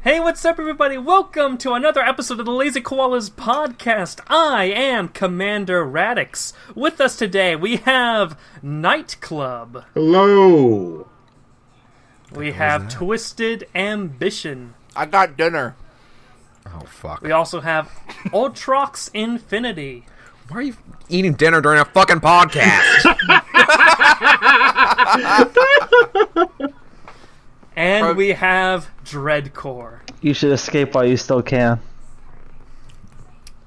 Hey, what's up, everybody? Welcome to another episode of the Lazy Koalas podcast. I am Commander Radix. With us today, we have Nightclub. Hello. We have Twisted Ambition. I got dinner. Oh, fuck. We also have Ultrox Infinity. Why are you eating dinner during a fucking podcast? And we have Dreadcore. You should escape while you still can.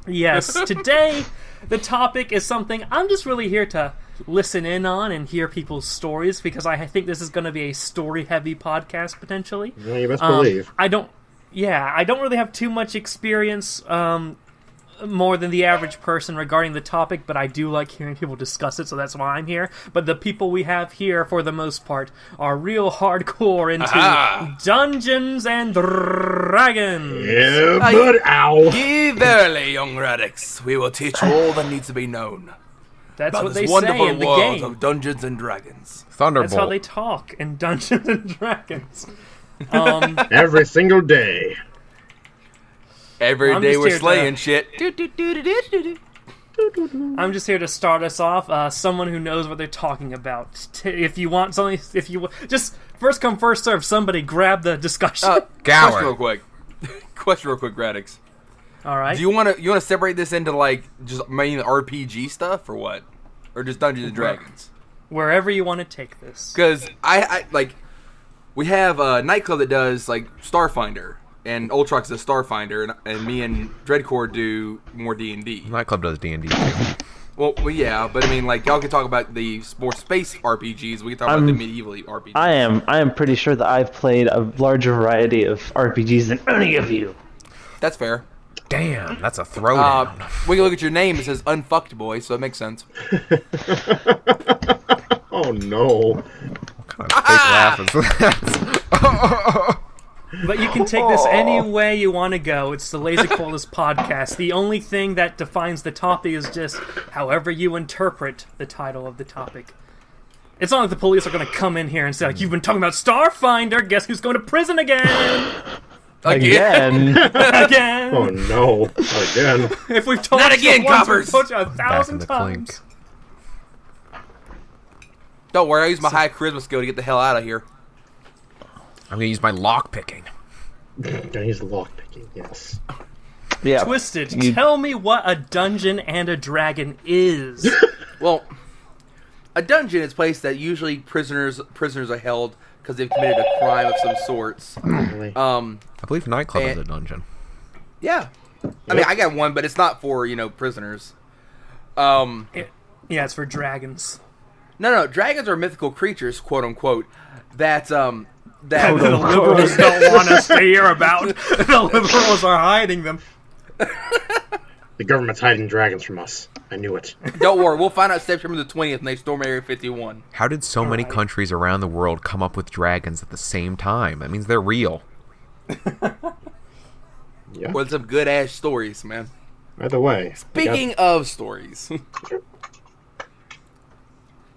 Yes, today the topic is something I'm just really here to listen in on and hear people's stories, because I think this is going to be a story-heavy podcast, potentially. Yeah, you best believe. I don't really have too much experience, more than the average person regarding the topic, but I do like hearing people discuss it, so that's why I'm here. But the people we have here, for the most part, are real hardcore into Dungeons and Dragons. Yeah, but ow. Give early, young Radix. We will teach you all that needs to be known. That's about what this they wonderful say in the world game. of Dungeons and Dragons. Thunderbolt. That's how they talk in Dungeons and Dragons. Every single day. Every I'm day just we're here slaying to- shit. I'm just here to start us off. Someone who knows what they're talking about. If you want something, just first come, first serve. Somebody grab the discussion. Gower. Question real quick, Radix. All right. Do you want to separate this into like just mainly RPG stuff or what, or just Dungeons and Dragons? Wherever you want to take this. Because I like we have a nightclub that does like Starfinder. And Ultrox is a Starfinder, and me and Dreadcore do more D&D. Nightclub does D&D too. Well, yeah, but I mean, like, y'all can talk about the more space RPGs. We can talk about the medieval RPGs. I am pretty sure that I've played a larger variety of RPGs than any of you. That's fair. Damn, that's a throwdown. When you look at your name, it says Unfucked Boy, so it makes sense. Oh, no. What kind of fake laugh is that? But you can take this any way you want to go. It's the Lazy Koalas podcast. The only thing that defines the topic is just however you interpret the title of the topic. It's not like the police are going to come in here and say, like, you've been talking about Starfinder, guess who's going to prison again? Again. Again. Oh, no. Again. If we've told Not you again, once, coppers! we've told you Back in 1,000 the times. clink. Don't worry, I use my high charisma skill to get the hell out of here. I'm gonna use my lock picking. Gonna use lockpicking, yes. Yeah. Twisted, tell me what a dungeon and a dragon is. Well, a dungeon is a place that usually prisoners are held because they've committed a crime of some sorts. Really. I believe Nightclub is And- a dungeon. Yeah. I mean, I got one, but it's not for, prisoners. Yeah, it's for dragons. No, dragons are mythical creatures, quote unquote, that The liberals don't want us to hear about. The liberals are hiding them. The government's hiding dragons from us. I knew it. Don't worry, we'll find out September the 20th when they storm Area 51. How did so many countries around the world come up with dragons at the same time? That means they're real. Yeah. Well, some good ass stories, man. Either way. Speaking of stories.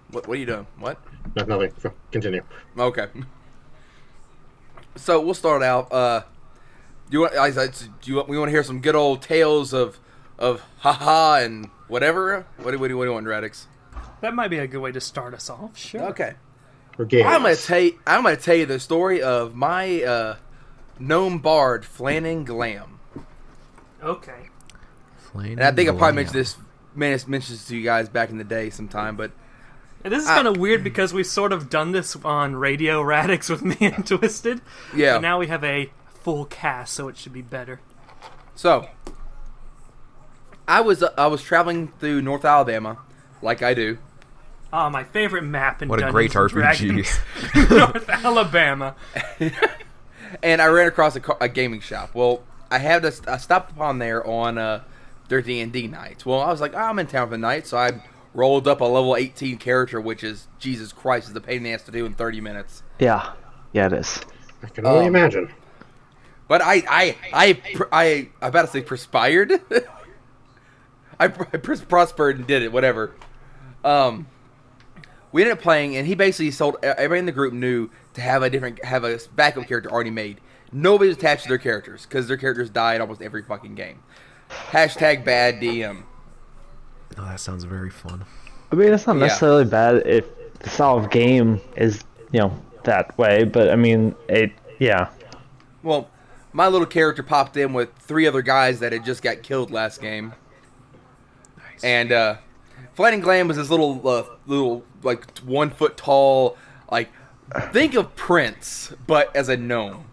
What are you doing? What? Nothing. Continue. Okay. So we'll start out. We want to hear some good old tales of haha and whatever? What do you want, Radix? That might be a good way to start us off. Sure. Okay. Or games. I'm gonna tell you the story of my gnome bard Flanning Glam. Okay. And I think I probably mentioned this to you guys back in the day sometime, but And this is kind of weird because we've sort of done this on Radio Radix with me and Twisted. yeah. But now we have a full cast, so it should be better. So I was traveling through North Alabama, like I do. Ah, my favorite map in What a Dungeons great and RPG. Dragons. North Alabama. And I ran across a gaming shop. Well, I stopped upon there on their D&D nights. Well, I was like, I'm in town for the night, so I rolled up a level 18 character, which is, Jesus Christ, is the pain in the ass to do in 30 minutes. Yeah. Yeah, it is. I can only imagine. But I about to say perspired. I prospered and did it, whatever. We ended up playing, and he basically sold. Everybody in the group knew to have a backup character already made, Nobody's attached to their characters because their characters die in almost every fucking game. Hashtag bad DM. Oh, that sounds very fun. I mean, it's not Yeah. necessarily bad if the style of game is, that way, but I mean, yeah. Well, my little character popped in with 3 other guys that had just got killed last game. Nice. And Flying Glam was this little like 1 foot tall, like think of Prince, but as a gnome.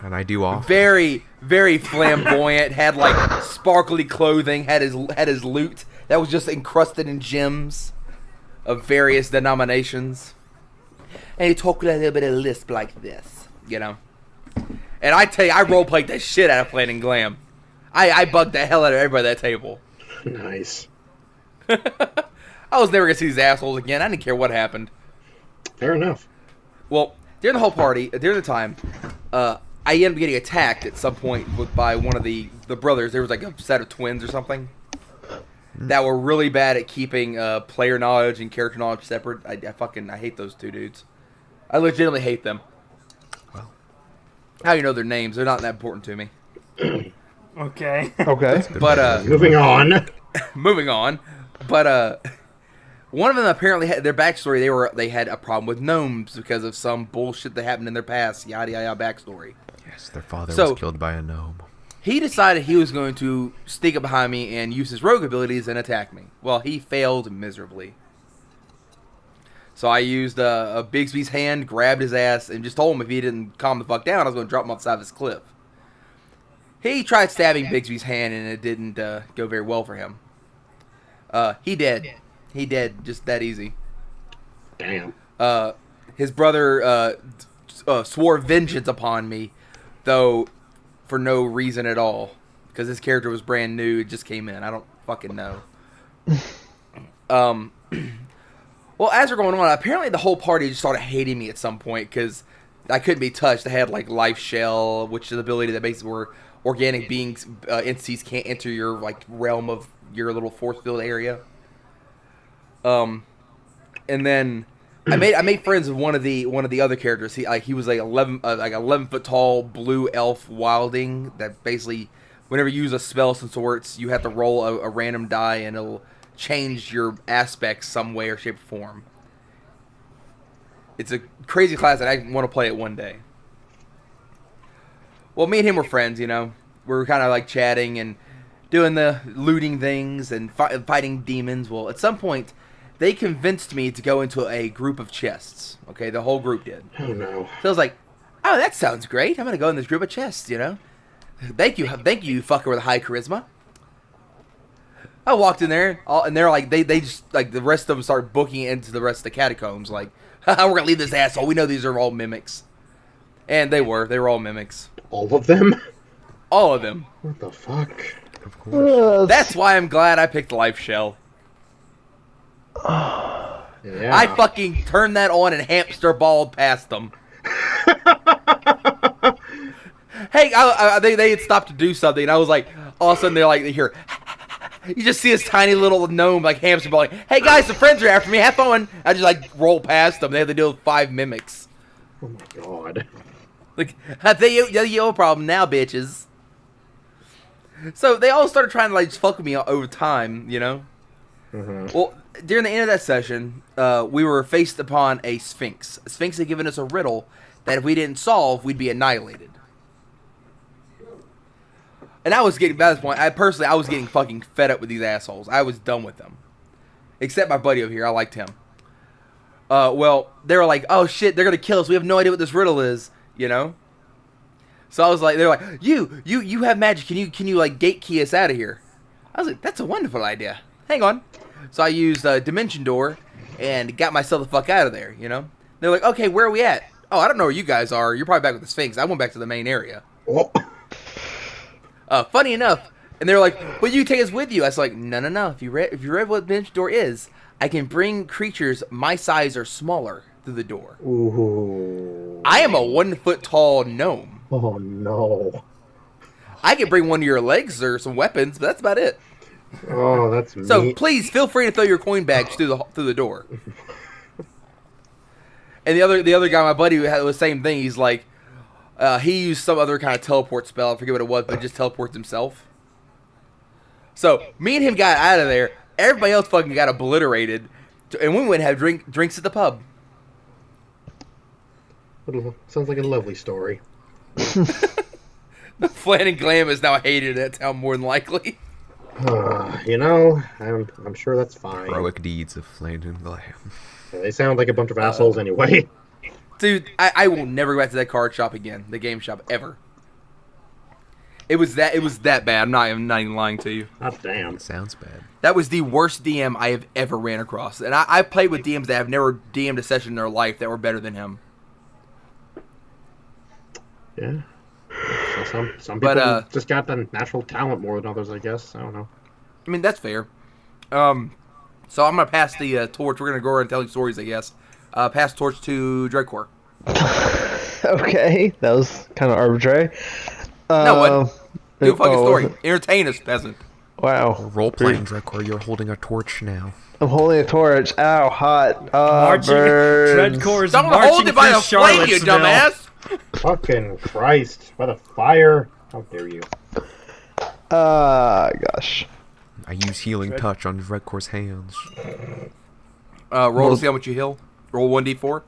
And I do often. Very, very flamboyant. Had like sparkly clothing. Had his loot that was just encrusted in gems of various denominations. And he talked with a little bit of lisp like this, And I tell you, I roleplayed the shit out of Flying Glam. I bugged the hell out of everybody at that table. Nice. I was never gonna see these assholes again. I didn't care what happened. Fair enough. Well, during the whole party, during the time, I ended up getting attacked at some point by one of the brothers. There was like a set of twins or something that were really bad at keeping player knowledge and character knowledge separate. I hate those 2 dudes. I legitimately hate them. Well. How you know their names? They're not that important to me. Okay. Okay. But Moving on. moving on. But one of them apparently had their backstory. They had a problem with gnomes because of some bullshit that happened in their past. Yada yada backstory. Yes, their father So- was killed by a gnome. He decided he was going to sneak up behind me and use his rogue abilities and attack me. Well, he failed miserably. So I used a Bigsby's hand, grabbed his ass, and just told him if he didn't calm the fuck down, I was going to drop him off the side of this cliff. He tried stabbing Bigsby's hand, and it didn't go very well for him. He did. He did. Just that easy. Damn. His brother swore vengeance upon me, though for no reason at all. Because his character was brand new. It just came in. I don't fucking know. Well, as we're going on, apparently the whole party just started hating me at some point because I couldn't be touched. I had like Life Shell, which is an ability that basically where organic beings, entities can't enter your like realm of your little force field area. And then I made friends with one of the other characters. He was like 11 foot tall blue elf wilding that basically whenever you use a spell of some sorts, you have to roll a random die and it'll change your aspects some way or shape or form. It's a crazy class that I want to play it one day. Well, me and him were friends, We were kind of like chatting and doing the looting things and fighting demons. Well, at some point, they convinced me to go into a group of chests. Okay, the whole group did. Oh no. So I was like, oh, that sounds great. I'm going to go in this group of chests, Thank you, fucker with high charisma. I walked in there, and they're like, they just, like, the rest of them start booking into the rest of the catacombs. Like, we're going to leave this asshole. We know these are all mimics. And they were all mimics. All of them? All of them. What the fuck? Of course. That's why I'm glad I picked Life Shell. Yeah. I fucking turned that on and hamster balled past them. Hey, they had stopped to do something, and I was like, all of a sudden they're like, they hear, you just see this tiny little gnome like hamster ball, like, hey guys, the friends are after me, have fun. I just like roll past them. They have to deal with 5 mimics. Oh my god. Like, yo problem now, bitches. So they all started trying to like just fuck with me over time, Mm-hmm. Well, during the end of that session, we were faced upon a Sphinx. A Sphinx had given us a riddle that if we didn't solve, we'd be annihilated. And I was getting, by this point, I was getting fucking fed up with these assholes. I was done with them. Except my buddy over here, I liked him. Well, they were like, oh shit, they're gonna kill us. We have no idea what this riddle is, So I was like, they're like, you have magic. Can you like gate key us out of here? I was like, that's a wonderful idea. Hang on. So I used Dimension Door and got myself the fuck out of there, They're like, okay, where are we at? Oh, I don't know where you guys are. You're probably back with the Sphinx. I went back to the main area. Oh. Funny enough, and they're like, well, you take us with you. I was like, no. If you read what Dimension Door is, I can bring creatures my size or smaller through the door. Ooh. I am a 1 foot tall gnome. Oh no. I can bring one of your legs or some weapons, but that's about it. Oh, that's me. So please feel free to throw your coin bags through the door. And the other guy, my buddy, who had the same thing. He's like, he used some other kind of teleport spell. I forget what it was, but just teleports himself. So me and him got out of there. Everybody else fucking got obliterated, and we went and had drinks at the pub. Sounds like a lovely story. Flan and Glam is now hated in that town more than likely. I'm sure that's fine. Heroic deeds of Flame and Glam. They sound like a bunch of assholes anyway. Dude, I will never go back to that card shop again, the game shop, ever. It was that bad. I'm not even lying to you. God damn. It sounds bad. That was the worst DM I have ever ran across. And I've played with DMs that have never DM'd a session in their life that were better than him. Yeah. So some people just got the natural talent more than others, I guess. I don't know. I mean, that's fair. So I'm going to pass the torch. We're going to go around telling stories, I guess. Pass the torch to Dreadcore. Okay, that was kind of arbitrary. No, what? Do a fucking story. Entertain us, peasant. Wow. Role-playing, Dreadcore, you're holding a torch now. I'm holding a torch. Ow, hot. Marching, Dreadcore's Don't marching hold it by through the flame, you Charlottesville. dumbass! Fucking Christ. By the fire. How dare you. Gosh. I use healing touch on Dreadcore's hands. Roll to see how much you heal. Roll 1d4.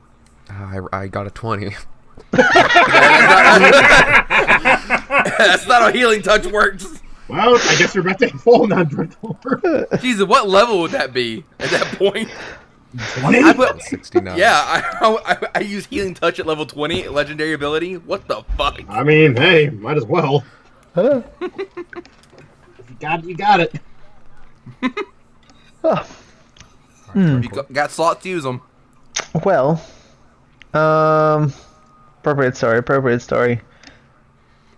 I got a 20. That's not how healing touch works. Well, I guess you're about to fall now, Dreadcore. Jesus, what level would that be at that point? 20? 69. Yeah, I use healing touch at level 20, legendary ability. What the fuck? I mean, hey, might as well. Huh? If you got it. Oh. You got slots to use them. Well, appropriate story.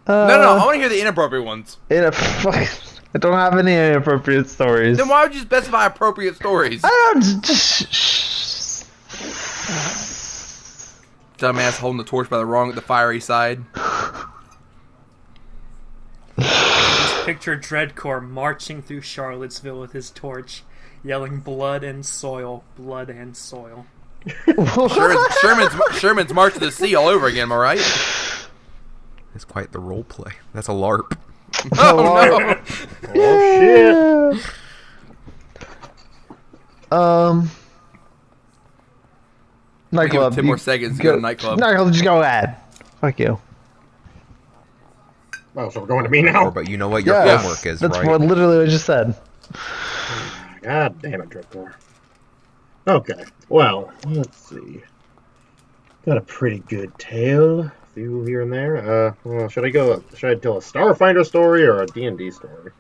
No, I want to hear the inappropriate ones. I don't have any inappropriate stories. Then why would you specify appropriate stories? I don't. Dumbass holding the torch by the fiery side. Picture Dreadcore marching through Charlottesville with his torch, yelling blood and soil, blood and soil. Sherman's March to the Sea all over again, am I right? It's quite the role play. That's a LARP. Oh, no! Oh, shit. Nightclub. Give 10 more seconds to go to nightclub. Nightclub, just go ahead. Fuck you. Oh, so we're going to me now? But you know what your Yes, homework is, that's right? what literally I just said. God damn it, Dreadcore. Okay, well, let's see. Got a pretty good tale. A few here and there. Well, should I tell a Starfinder story or a D&D story?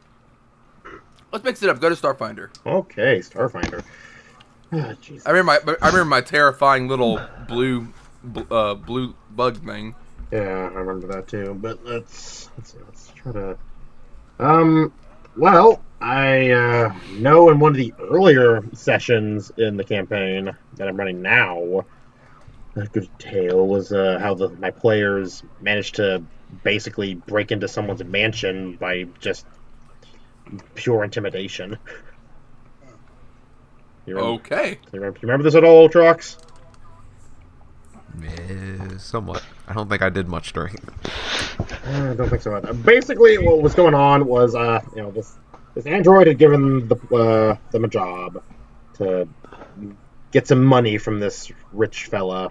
Let's mix it up. Go to Starfinder. Okay, Starfinder. Ah, Jesus. I remember my terrifying little blue bug thing. Yeah, I remember that too. But let's try to. Well, I know in one of the earlier sessions in the campaign that I'm running now, a good tale was how my players managed to basically break into someone's mansion by just pure intimidation. Okay. You remember this at all, Ultrox? Somewhat. I don't think I did much during. I don't think so. Basically, what was going on was, this android had given them a job to get some money from this rich fella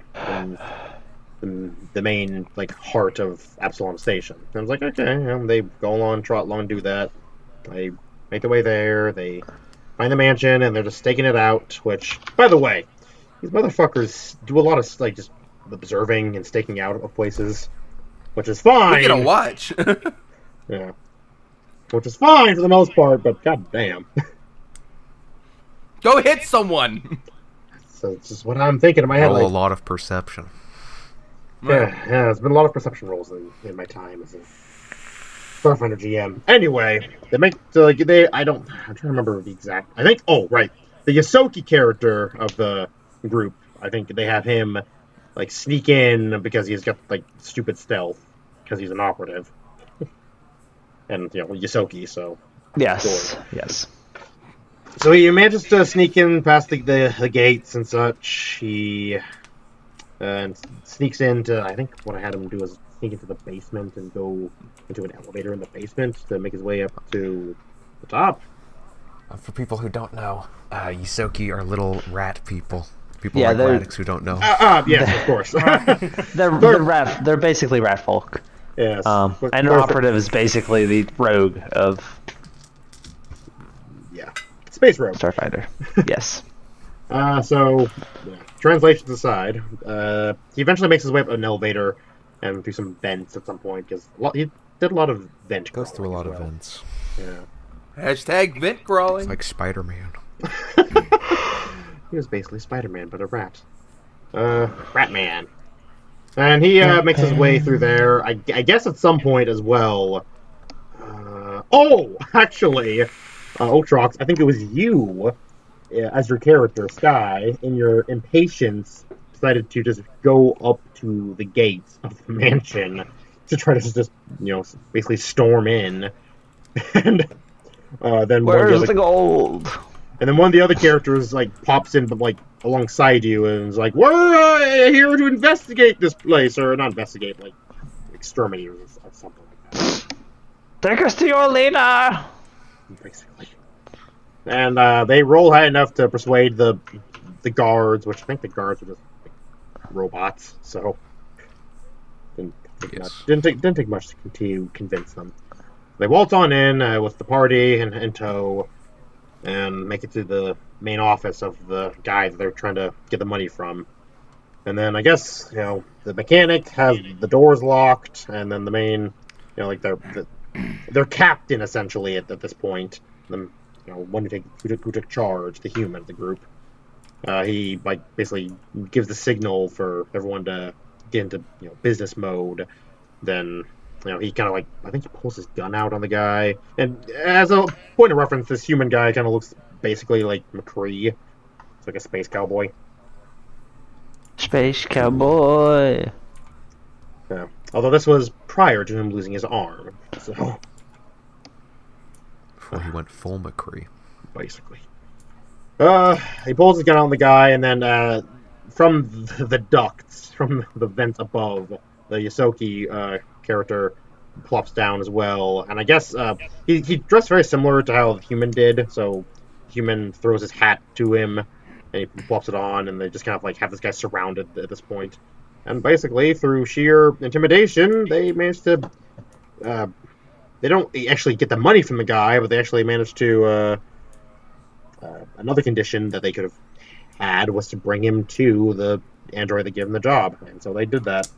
in the main heart of Absalom Station. And I was like, okay, they go along, trot along, do that. They make their way there. They find the mansion, and they're just staking it out. Which, by the way, these motherfuckers do a lot of just observing and staking out of places, which is fine. We get a watch. Yeah. Which is fine for the most part, but goddamn. Go hit someone. So it's just what I'm thinking in my head. A lot of perception. Yeah, there's been a lot of perception rolls in my time as a Starfinder GM. Anyway, I'm trying to remember the exact. I think. Oh, right, the Yosoki character of the group. I think they have him sneak in because he's got stupid stealth because he's an operative. And Yosoki, so Yes. Yes. so he manages to sneak in past the gates and such. He sneaks into, I think what I had him do is sneak into the basement and go into an elevator in the basement to make his way up to the top. For people who don't know, Yusoki are little rat people. People Yeah, like they're- Radix who don't know. Yes, of course. They're basically rat folk. Yes. And Of an course, operative is basically the rogue of Yeah. Space Rogue. Starfighter. Yes. So, translations aside, he eventually makes his way up an elevator and through some vents at some point, because he did a lot of vent Goes through a crawling lot as of well. vents. Yeah. Hashtag vent crawling. It's like Spider-Man. He was basically Spider-Man, but a rat. Rat-Man. And he makes his way through there. I guess at some point as well. Actually, Otrox, I think it was you, as your character, Sky, in your impatience, decided to just go up to the gates of the mansion to try to just basically storm in. And then Where's the gold? and then one of the other characters pops in, but alongside you, and is like, "We're here to investigate this place, or not investigate, exterminate or something like that." Take us to your leader. Basically, and they roll high enough to persuade the guards, which I think the guards were just robots, so didn't take much to convince them. They waltz on in with the party in tow, and make it to the main office of the guy that they're trying to get the money from. And then I guess, the mechanic has the doors locked, and then the main, their captain essentially at this point, the one who took charge, the human of the group. He basically gives the signal for everyone to get into business mode. Then he kind of I think he pulls his gun out on the guy. And as a point of reference, this human guy kind of looks basically like McCree. It's like a space cowboy. Space cowboy. Yeah. Although this was prior to him losing his arm. So, Before he went full McCree. basically. He pulls his gun out on the guy, and then from the ducts, from the vent above, the Yusoki character plops down as well. And I guess he dressed very similar to how the human did. So human throws his hat to him, and he plops it on, and they just kind of have this guy surrounded at this point. And basically, through sheer intimidation, they manage to... they don't actually get the money from the guy, but they actually manage to... another condition that they could have had was to bring him to the android that gave him the job. And so they did that.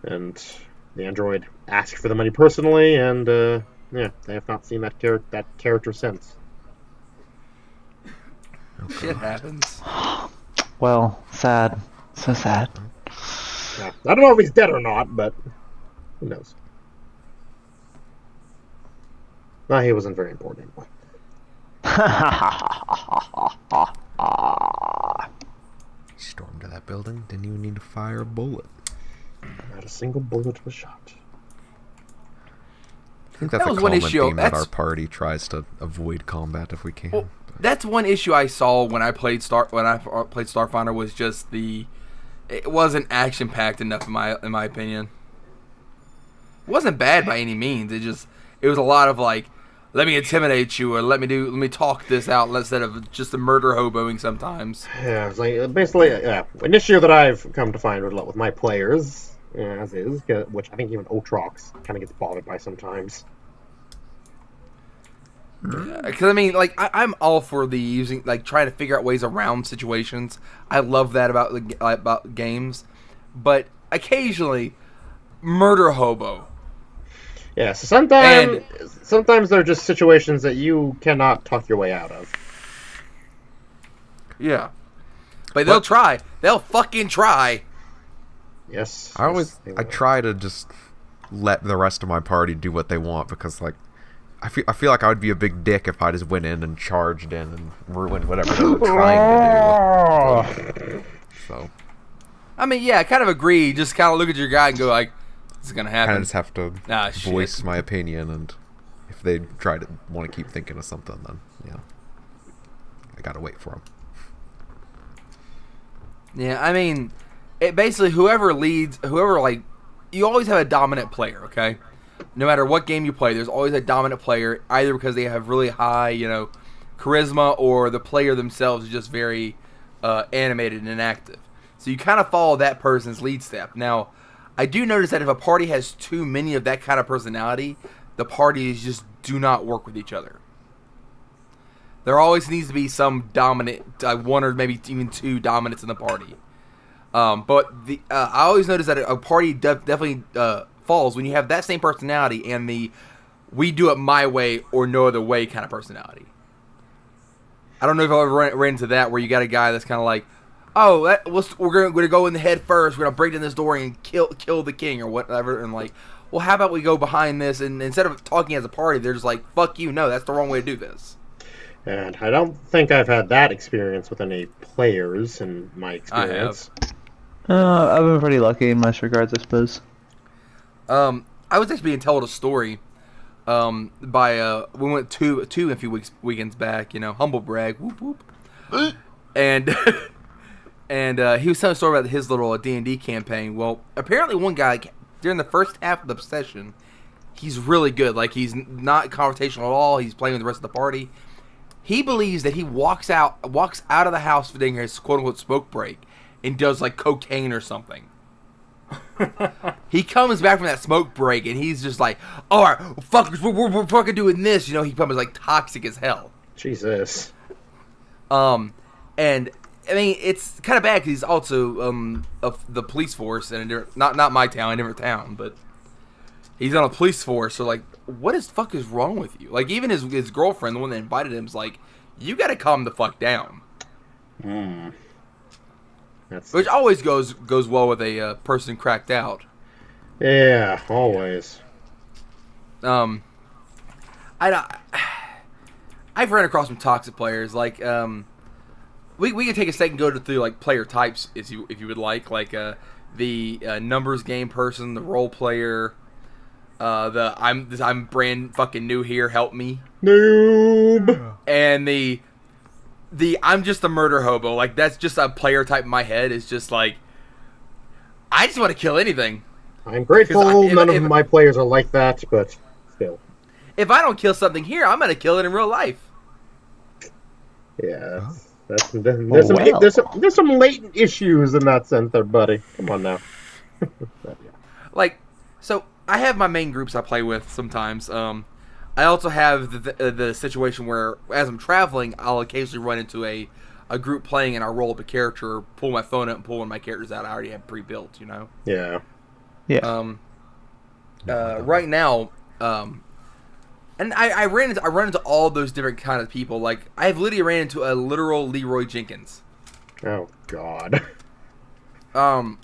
And the android asked for the money personally, and they have not seen that character since. Shit happens. Well, sad. So sad. Yeah. I don't know if he's dead or not, but who knows? No, he wasn't very important anyway. He stormed to that building, didn't even need to fire a bullet. Not a single bullet was shot. I think that's That a was one common issue. theme that That's- our party tries to avoid combat if we can. Well, that's one issue I saw when I played Starfinder was just it wasn't action packed enough in my opinion. It wasn't bad by any means. It was a lot of let me intimidate you, or let me talk this out instead of just the murder hoboing sometimes. Yeah, it's basically an issue that I've come to find with my players, as is, which I think even Otrox kind of gets bothered by sometimes. Because I'm all for the using trying to figure out ways around situations. I love that about games, but occasionally murder hobo. Yeah, so sometimes there are just situations that you cannot talk your way out of. Yeah, but they'll try. They'll fucking try. Yes. I try to just let the rest of my party do what they want, because I feel like I would be a big dick if I just went in and charged in and ruined whatever they were trying to do. So I mean, yeah, I kind of agree. Just kind of look at your guy and go this is gonna happen. I just have to voice my opinion, and if they want to keep thinking of something, then I gotta wait for them. Yeah, I mean, it basically whoever leads, you always have a dominant player. Okay, no matter what game you play, there's always a dominant player, either because they have really high, charisma, or the player themselves is just very animated and active. So you kind of follow that person's lead step. Now, I do notice that if a party has too many of that kind of personality, the parties just do not work with each other. There always needs to be some dominant, one or maybe even two dominants in the party. But I always notice that a party definitely falls when you have that same personality and the "we do it my way or no other way" kind of personality. I don't know if I ever ran into that where you got a guy that's kind of like, "Oh, we're gonna go in the head first. We're gonna break in this door and kill the king or whatever," and like, well, how about we go behind this? And instead of talking as a party, they're just like, "Fuck you, no, that's the wrong way to do this." And I don't think I've had that experience with any players in my experience. I've been pretty lucky in most regards, I suppose. I was actually being told a story by we went to a few weekends back, humble brag, whoop whoop, and he was telling a story about his little D&D campaign. Well, apparently one guy during the first half of the session, he's really good. Like, he's not confrontational at all. He's playing with the rest of the party. He believes that he walks out of the house during his quote unquote smoke break and does like cocaine or something. He comes back from that smoke break and he's just like, "All right, fuckers, we're fucking doing this." He becomes like toxic as hell. Jesus. And I mean, it's kind of bad because he's also of the police force and not my town, a different town, but he's on a police force. So like, what the fuck is wrong with you? Like, even his girlfriend, the one that invited him, is like, "You got to calm the fuck down." Which always goes well with a person cracked out. Yeah, always. I've run across some toxic players. Like, we can take a second and go through like player types if you would like the numbers game person, the role player, I'm brand fucking new here, help me, noob, and the I'm just a murder hobo. Like, that's just a player type in my head. It's just like, I just want to kill anything. I'm grateful none of my players are like that, but still. If I don't kill something here, I'm going to kill it in real life. Yeah, there's some latent issues in that sense there, buddy. Come on now. Like, so I have my main groups I play with sometimes. I also have the situation where, as I'm traveling, I'll occasionally run into a group playing and I'll roll up a character, pull my phone up and pull one of my characters out I already have pre-built, Yeah. Yeah. Right now, and I run into all those different kind of people. Like, I've literally ran into a literal Leroy Jenkins. Oh, God.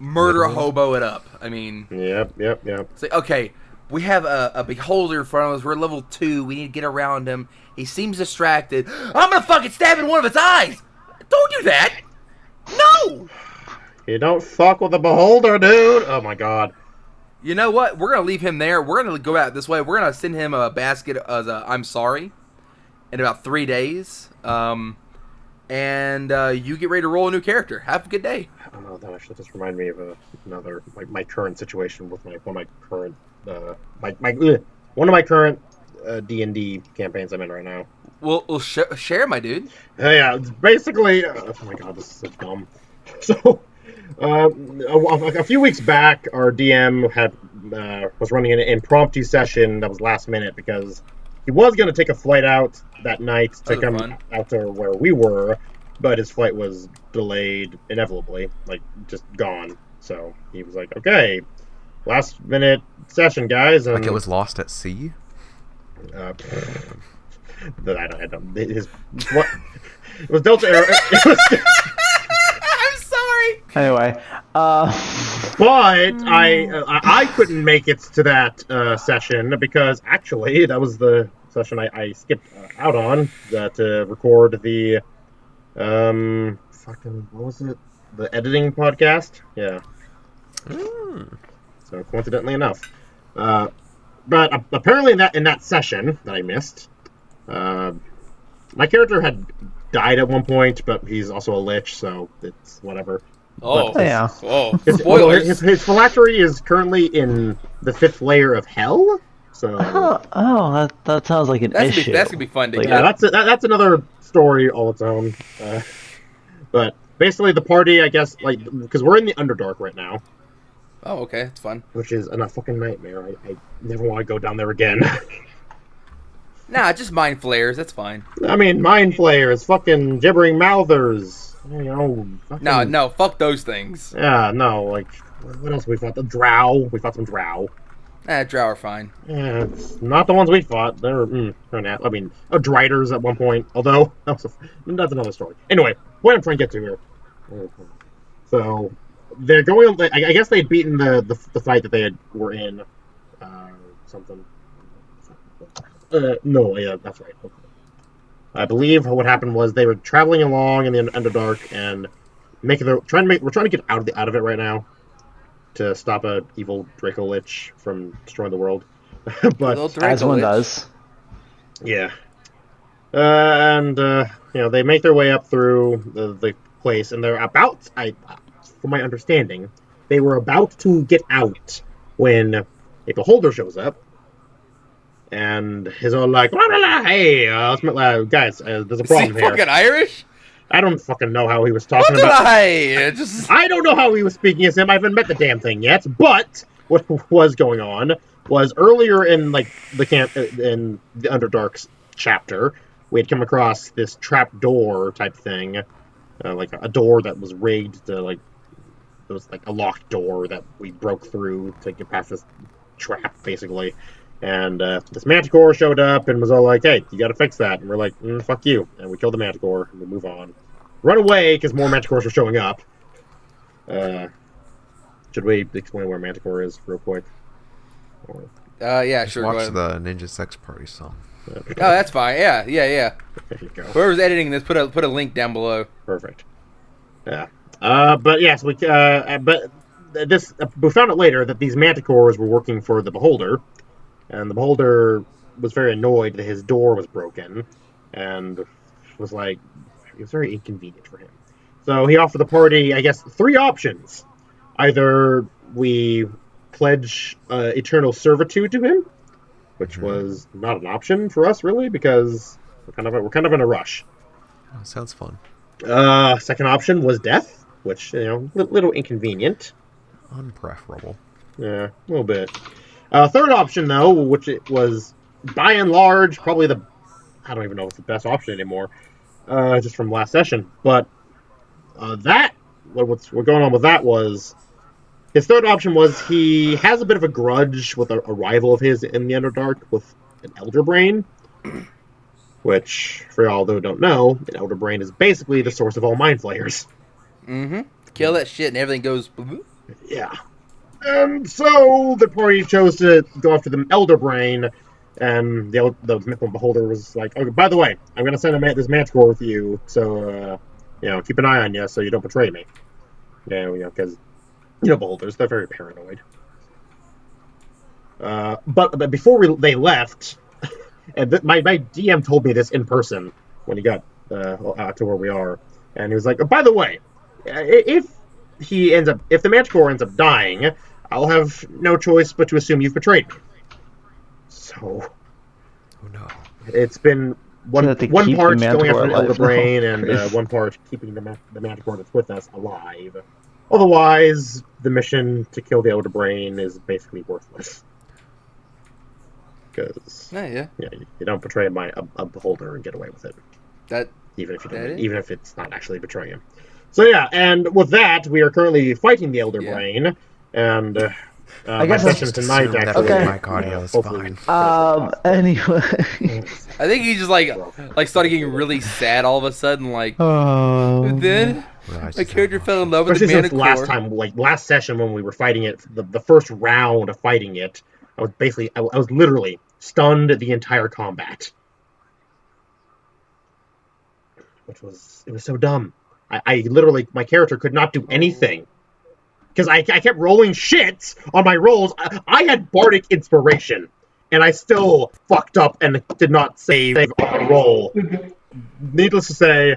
Murder hobo it up. I mean... Yep. It's like, okay, we have a beholder in front of us. We're level 2. We need to get around him. He seems distracted. I'm gonna fucking stab in one of its eyes! Don't do that! No! You don't fuck with the beholder, dude! Oh, my God. You know what? We're going to leave him there. We're going to go out this way. We're going to send him a basket as a I'm sorry in about 3 days. And you get ready to roll a new character. Have a good day. I don't know. That actually just reminded me of another, my current situation with one of my current, one of my current D&D campaigns I'm in right now. We'll share, my dude. Yeah, it's basically, oh my God, this is so dumb. So, a few weeks back, our DM was running an impromptu session that was last minute because he was going to take a flight out that night to come out to where we were, but his flight was delayed inevitably, like just gone. So he was like, "Okay, last minute session, guys." And, like it was lost at sea. That I don't. It was Delta Air. I'm sorry. Anyway, but I couldn't make it to that session because actually that was the session I skipped out on to record the fucking what was it? The editing podcast. Yeah. So coincidentally enough, but apparently in that session that I missed, my character had died at one point, but he's also a lich, so it's whatever. Oh, Yeah. Oh, His, spoilers. his phylactery is currently in the 5th layer of hell. So That sounds like an issue. That's gonna be fun to Like, get. yeah, that's another story all its own. But basically, the party, I guess, like because we're in the Underdark right now, Oh, okay, it's fun. which is a fucking nightmare. I never want to go down there again. Nah, just mind flares. That's fine. I mean, mind flayers, fucking gibbering mouthers. Fucking, No, fuck those things. Yeah, no, like what else we fought? The drow. We fought some drow. Drow are fine. Yeah, it's not the ones we fought. They're not. I mean, driders at one point. Although that's another story. Anyway, what I'm trying to get to here. So they're going. I guess they'd beaten the fight that they were in. Something. No, yeah, that's right. I believe what happened was they were traveling along in the Underdark and we're trying to get out of it right now to stop a evil Draco Lich from destroying the world. But as one does. Yeah. And they make their way up through the place, and they're about, from my understanding, they were about to get out when a beholder shows up. And he's all like, blah, blah, blah, hey, guys, there's a problem here. Fucking Irish? I don't fucking know how he was talking about. I don't know how he was speaking as him. I haven't met the damn thing yet. But what was going on was earlier in the camp in the Underdark's chapter, we had come across this trap door type thing, like a door that was rigged to it was like a locked door that we broke through to get past this trap, basically. And this Manticore showed up and was all like, hey, you gotta fix that. And we're like, fuck you. And we killed the Manticore and we move on. Run away, because more Manticores are showing up. Should we explain where Manticore is real quick? yeah, Just sure. watch the Ninja Sex Party song. Oh, that's fine. Yeah. There you go. Whoever's editing this, put a link down below. Perfect. Yeah. But yes, we found it later that these Manticores were working for the Beholder. And the Beholder was very annoyed that his door was broken, and was like, it was very inconvenient for him. So he offered the party, I guess, 3 options. Either we pledge eternal servitude to him, which was not an option for us, really, because we're kind of in a rush. Oh, sounds fun. Second option was death, which, little inconvenient. Unpreferable. Yeah, a little bit. Third option, though, which it was by and large probably I don't even know if it's the best option anymore, just from last session. But what's going on with that was his third option was he has a bit of a grudge with a rival of his in the Underdark with an Elder Brain, which, for y'all who don't know, an Elder Brain is basically the source of all Mind Flayers. Mm-hmm. Kill that shit and everything goes... Yeah. And so the party chose to go after the Elder Brain, and the Mythical Beholder was like, "Okay, by the way, I'm going to send this Manticore with you, so keep an eye on you, so you don't betray me." Yeah, because Beholders, they're very paranoid. But before they left, and my DM told me this in person when he got out to where we are, and he was like, "Oh, by the way, if the Manticore ends up dying, I'll have no choice but to assume you've betrayed me." So, Oh no. it's been one part going after the Elder Brain and one part keeping the Manticore that's with us alive. Otherwise, the mission to kill the Elder Brain is basically worthless. Because you don't betray a Beholder and get away with it. Even if it's not actually betraying him. So yeah, and with that, we are currently fighting the Elder Brain, and I guess my session tonight actually. Okay. My audio is fine. Anyway. I think he just started getting really sad all of a sudden, then my character fell in love with the Manticore. Last session when we were fighting it, the first round of fighting it, I was literally stunned the entire combat. It was so dumb. I literally, my character could not do anything. Because I kept rolling shit on my rolls. I had Bardic Inspiration. And I still fucked up and did not save on a roll. Needless to say,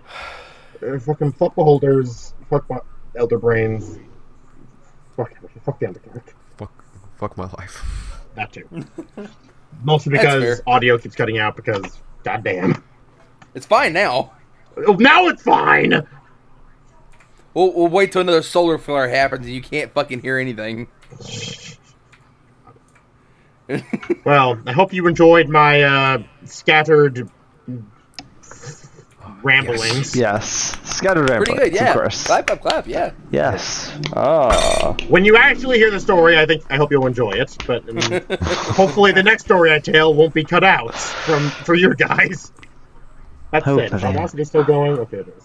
fucking fuck Beholders. Fuck Elder Brains. Fuck the Underdark. Fuck my life. That too. Mostly because audio keeps cutting out because, goddamn. It's fine now. Oh, now it's fine! We'll wait till another solar flare happens and you can't fucking hear anything. Well, I hope you enjoyed my scattered ramblings. Yes. Scattered ramblings. Pretty good, yeah. Of course. Clap, yeah. Yes. Oh. When you actually hear the story, I hope you'll enjoy it. But hopefully, the next story I tell won't be cut out for your guys. That's it. Velocity still going. Okay, it is.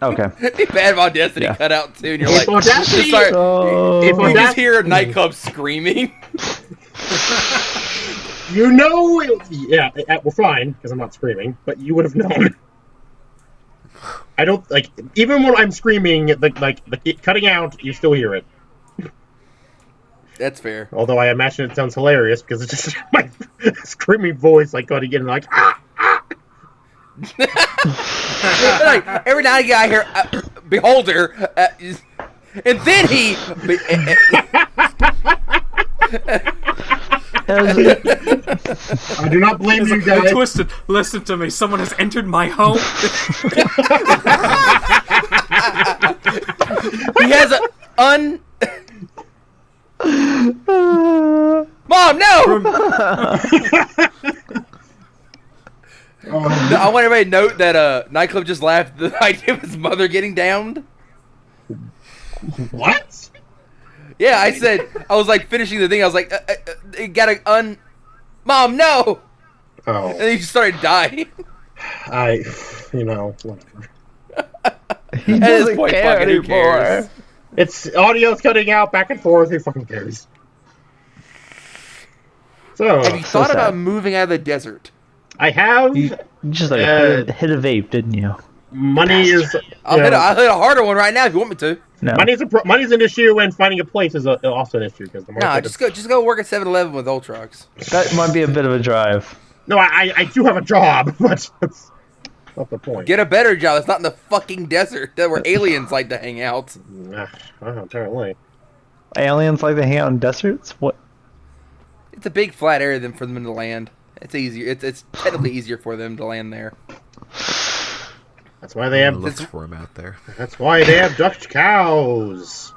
Okay. Bad Audacity cut out too, and you're like, Audacity, you just hear a nightclub screaming. You know, we're fine because I'm not screaming, but you would have known. I don't even when I'm screaming, the cutting out, you still hear it. That's fair. Although I imagine it sounds hilarious because it's just my screaming voice, cutting in, ah. Every now and again I hear Beholder, and then he. I do not blame you guys. Hey, Twisted, listen to me. Someone has entered my home. He has Mom, no! No, I want everybody to note that Nightclub just laughed at the idea of his mother getting downed. What? Yeah, I was finishing the thing. I was like, it got Mom, no! Oh. And then he just started dying. Whatever. He doesn't care anymore. It's audio's cutting out back and forth. Who fucking cares? So, have you thought about moving out of the desert? I have. You just hit a vape, didn't you? Money is. I'll hit a harder one right now if you want me to. No. Money's an issue, and finding a place is also an issue because the market. No, just go work at 7-Eleven with old trucks. That might be a bit of a drive. No, I do have a job, but that's not the point. Get a better job. It's not in the fucking desert where aliens like to hang out. Apparently. Aliens like to hang out in deserts? What? It's a big flat area for them to land. It's easier. It's technically easier for them to land there. That's why they have. Looks for him out there. That's why they have Dutch cows.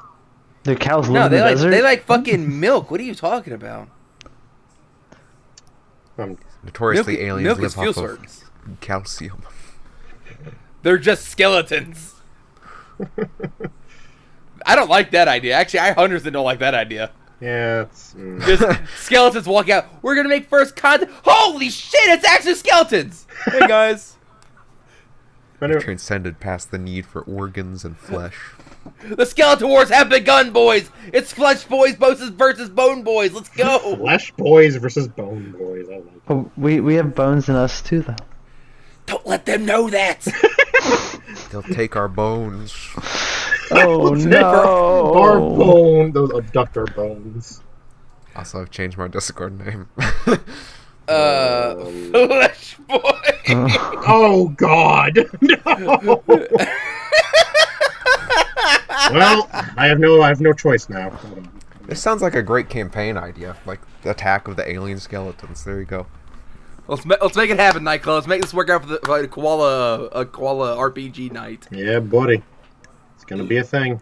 The cows live in the desert? They like fucking milk. What are you talking about? Notoriously, aliens live off of calcium. They're just skeletons. I don't like that idea. Actually, I 100% don't like that idea. Yeah, it's... Just skeletons walk out. We're gonna make first contact. Holy shit! It's actually skeletons. Hey guys. Transcended past the need for organs and flesh. The skeleton wars have begun, boys. It's flesh boys versus bone boys. Let's go. Flesh boys versus bone boys. I like it. Oh, we have bones in us too, though. Don't let them know that. They'll take our bones. Oh no! Our bone, those abductor bones. Also, I've changed my Discord name. Flesh boy. Oh God! No. Well, I have no choice now. This sounds like a great campaign idea, like the attack of the alien skeletons. There you go. Let's make it happen, Nightclub. Let's make this work out for the Koala RPG night. Yeah, buddy. It's gonna be a thing.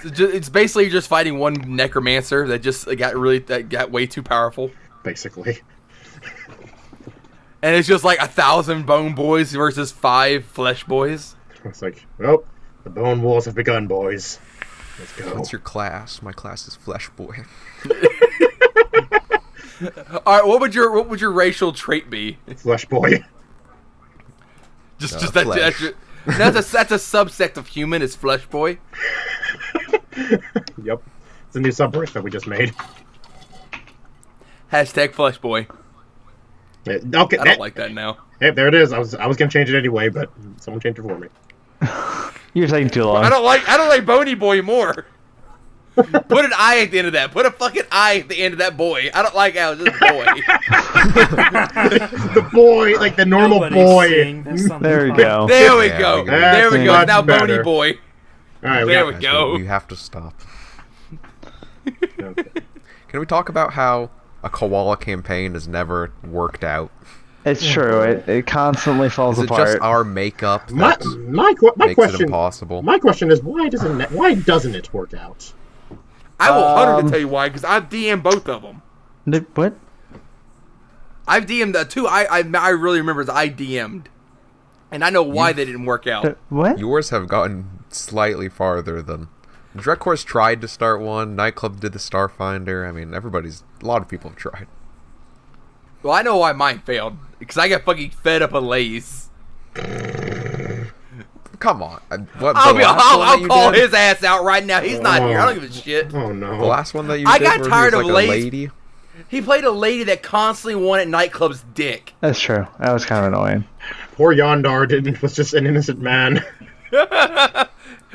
It's basically just fighting one necromancer that just got way too powerful. Basically. And it's just like 1,000 bone boys versus 5 flesh boys. It's like, well, the bone wars have begun, boys. Let's go. What's your class? My class is Flesh Boy. All right, what would your racial trait be? Flesh boy. Just that. That's a subsect of human. Is flesh boy. Yep, it's a new subrace that we just made. Hashtag flesh boy. Yeah, okay, I don't like that now. Hey, there it is. I was gonna change it anyway, but someone changed it for me. You're taking too long. I don't like Bony Boy more. Put an I at the end of that. Put a fucking I at the end of that boy. I don't like how it's just boy. The boy, like the normal Nobody's boy. seeing. There's something There we wrong. go. There we Yeah, go. we go. There we go. That's Now much Bony better. boy. All right, There we Guys, go. You have to stop. Okay. Can we talk about how a koala campaign has never worked out? It's true. It constantly falls Is it apart. just our makeup My that my makes it question. impossible? My question is why doesn't it work out? I will 100 tell you why, because I've DM'd both of them. What? I've DM'd the two I really remember is I DM'd. And I know why they didn't work out. What? Yours have gotten slightly farther than... Dreadcore's tried to start one. Nightclub did the Starfinder. I mean, a lot of people have tried. Well, I know why mine failed. Because I got fucking fed up on Laze. Come on. What, I'll the last one that I'll you call did? his ass out right now. He's not here. I don't give a shit. Oh The no. last one that you I did got where he tired was of like a Laze. lady? He played a lady that constantly wanted Nightclub's dick. That's true. That was kind of annoying. Poor Yondar was just an innocent man.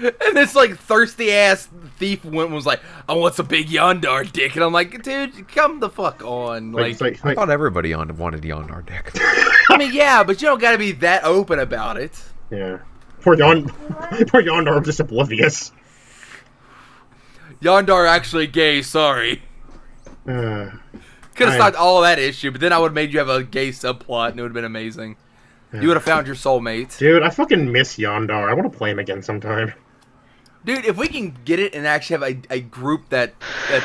And this like thirsty ass thief was like, I want some big Yondar dick, and I'm like, dude, come the fuck on. Like, I thought everybody wanted Yondar dick. I mean, yeah, but you don't got to be that open about it. Yeah. Poor Yondar was just oblivious. Yondar actually gay. Sorry. Uh, Could have I- stopped all of that issue, but then I would have made you have a gay subplot, and it would have been amazing. You would have found your soulmate. Dude, I fucking miss Yondar. I want to play him again sometime. Dude, if we can get it and actually have a group that's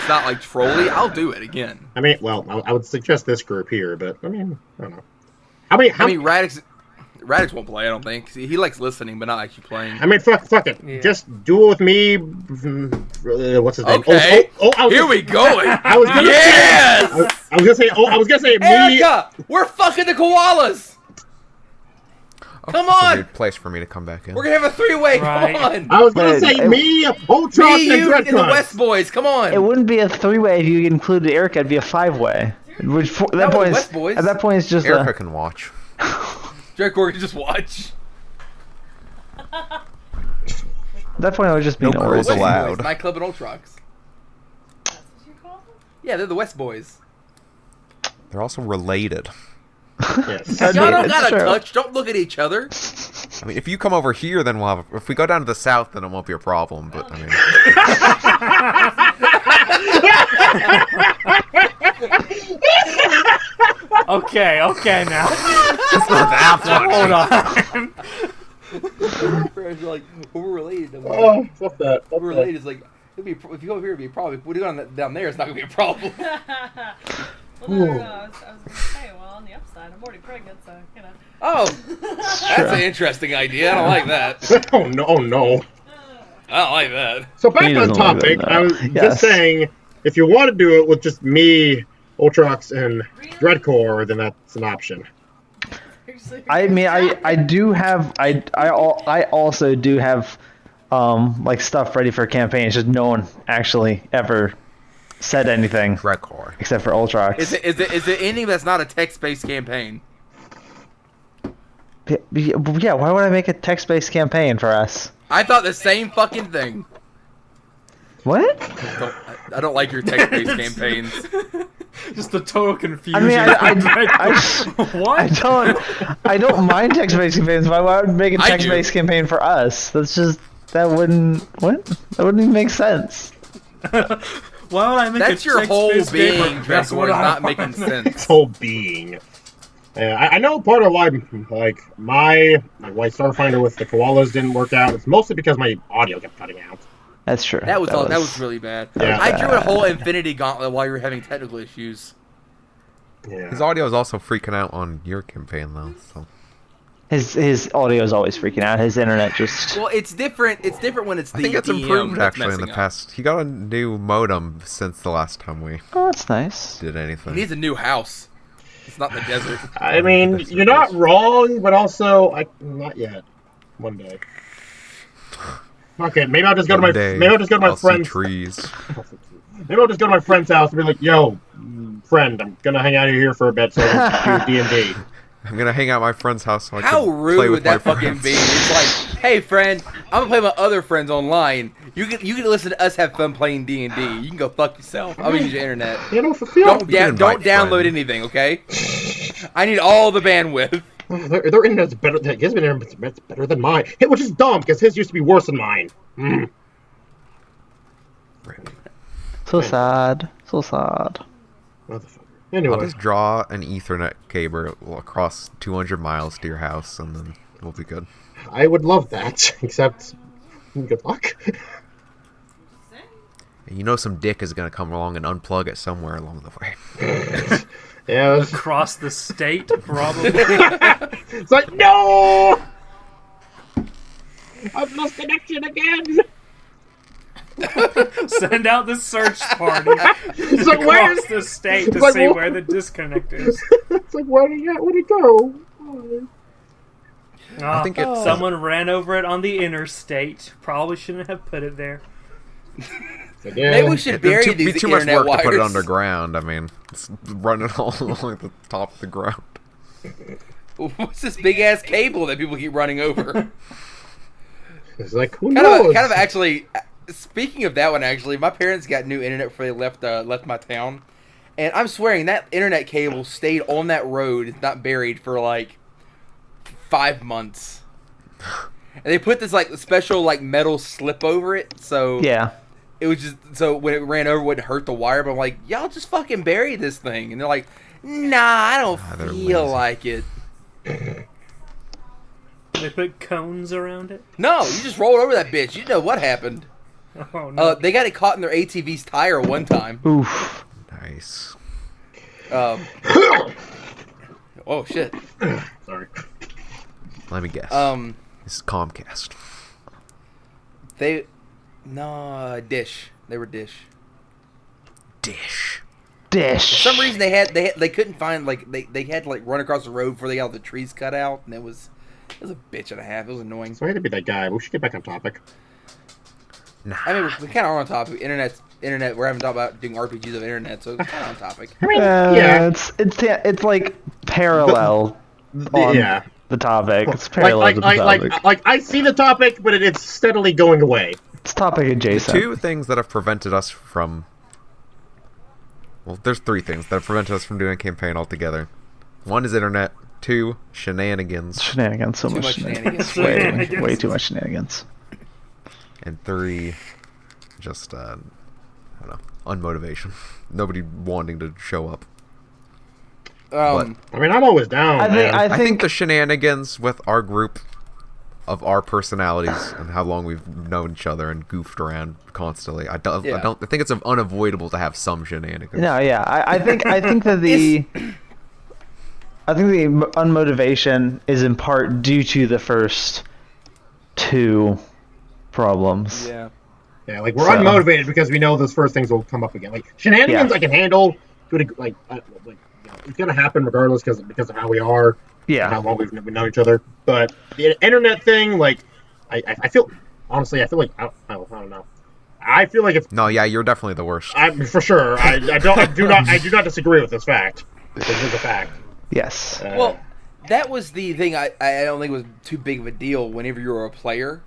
not like trolly, I'll do it again. I mean, well, I would suggest this group here, but I mean, I don't know. How many? I mean, Radix won't play, I don't think. He likes listening, but not actually playing. I mean, fuck it. Yeah. Just duel with me. What's his name? Okay. I was Here gonna- we go. I was gonna Yes! I was gonna say me. Erica, we're fucking the koalas. Come That's a on! weird place for me to come back in. We're gonna have a three-way. Right. Come on. I was gonna Wait, say it- me, Ultron, Me, and you, and the Dreadcon. West Boys. Come on. It wouldn't be a three-way if you included Erica. It'd be a five-way. Which at No, that the point West is Boys. at that point it's just Erica a, can watch. Jack Corey, just watch. at that point it would just be No an girls orgy. allowed. Boys, Nightclub and Ultrox. Yeah, they're the West Boys. They're also related. Yes. That'd Y'all be- don't it's gotta true. touch. Don't look at each other. I mean, if you come over here, then we'll have... If we go down to the south, then it won't be a problem, but, I mean... Okay, now. It's not that funny. Hold on. Like, we're related. Oh, fuck that. Fuck We're that. related. Is like, if you go over here, it'd be a problem. If we go down there, it's not gonna be a problem. Well, no, I was gonna say, well, on the upside, I'm already pregnant, so, you know. Oh, that's an interesting idea. I don't like that. Oh no! Oh no! I don't like that. So back He on doesn't like topic. that, I no. was Yes. just saying, if you want to do it with just me, Ultrox, and Dreadcore, then that's an option. I mean, I do have I also do have like stuff ready for campaigns. Just no one actually ever said anything Dreadcore. except for Ultrox. Is it anything that's not a text-based campaign? Yeah, why would I make a text-based campaign for us? I thought the same fucking thing. What? I don't like your text-based campaigns. Just the total confusion. I mean, what? I don't mind text-based campaigns. Why would I make a I do. text-based campaign for us? That wouldn't even make sense. Why would I make That's a your whole text-based being, game? That's Dreadcore, what is I not want. making sense. Whole being. I know part of why, like why Starfinder with the koalas didn't work out. It's mostly because my audio kept cutting out. That's true. That was really bad. Yeah. I drew a whole Infinity Gauntlet while you were having technical issues. Yeah. His audio is also freaking out on your campaign, though, so... His audio is always freaking out. His internet just. Well, it's different. It's different when it's the I think it's DM improved, that's actually, in the messing up. past. He got a new modem since the last time we Oh, that's nice. did He anything. needs a new house. It's not in the desert. I mean, you're not wrong, but also not yet. One day. Okay, maybe I'll just go to my I'll see friend's. trees. Maybe I'll just go to my friend's house and be like, "Yo, friend, I'm gonna hang out here for a bit so I can do D&D." I'm gonna hang out at my friend's house so I How can rude play would with my that fucking friends. be? It's like, hey friend, I'm gonna play my other friends online. You can listen to us have fun playing D&D. You can go fuck yourself. I'm gonna use your internet. You know, for feel. Don't download anything, okay? I need all the bandwidth. Their internet's better. His internet's better than mine, which is dumb because his used to be worse than mine. So sad. So sad. Motherfucker. Anyway, I'll just draw an Ethernet cable across 200 miles to your house, and then we'll be good. I would love that, except good luck. You know some dick is going to come along and unplug it somewhere along the way. Yeah, Across the state, probably. it's like, no! I've lost connection again! Send out the search party It's like, where across the state to like, see what? where the disconnect is. It's like, where'd it go? I think it's- someone ran over it on the interstate. Probably shouldn't have put it there. Like, yeah. Maybe we should bury It'd be these too much internet work wires. to put it underground. I mean, it's running all along the top of the ground. What's this big ass cable that people keep running over? It's like, who knows? Kind of actually. Speaking of that one, actually, my parents got new internet before they left my town, and I'm swearing that internet cable stayed on that road. It's not buried for like 5 months, and they put this like special like metal slip over it, so Yeah. it was just so when it ran over, it wouldn't hurt the wire. But I'm like, y'all just fucking bury this thing, and they're like, nah, I don't they're feel lazy. like it. They put cones around it. No, you just rolled over that bitch. You know what happened. Oh no. They got it caught in their ATV's tire one time. Oof. Nice. Oh shit. Sorry. Let me guess. This is Comcast. Dish. They were Dish. Dish. Dish. For some reason they couldn't find like they had to like run across the road before they got all the trees cut out, and it was a bitch and a half. It was annoying. So I hate to be that guy, but we should get back on topic. Nah. I mean, we kind of are on topic. Internet. We're having talked about doing RPGs of internet, so it's kind of on topic. I mean, Yeah, it's like parallel on yeah. the topic. It's parallel to the topic. Like, I see the topic, but it's steadily going away. It's topic adjacent. Two things that have prevented us from... Well, there's three things that have prevented us from doing a campaign altogether. One is internet. Two, shenanigans. Shenanigans. So Too much much shenanigans. shenanigans. Way too much shenanigans. And three, just, I don't know, unmotivation. Nobody wanting to show up. I mean, I'm always down. I think the shenanigans with our group of our personalities and how long we've known each other and goofed around constantly. I think it's unavoidable to have some shenanigans. No, yeah. I think that the unmotivation is in part due to the first two problems. Yeah. Yeah, like we're unmotivated because we know those first things will come up again. Like shenanigans, I can handle. It's gonna happen regardless because of how we are. Yeah. And how long we've known each other. But the internet thing, like, I feel honestly, I feel like I don't know. I feel like it's No, yeah, you're definitely the worst. for sure. I do not disagree with this fact. This is a fact. Yes. Well, that was the thing I don't think was too big of a deal whenever you were a player.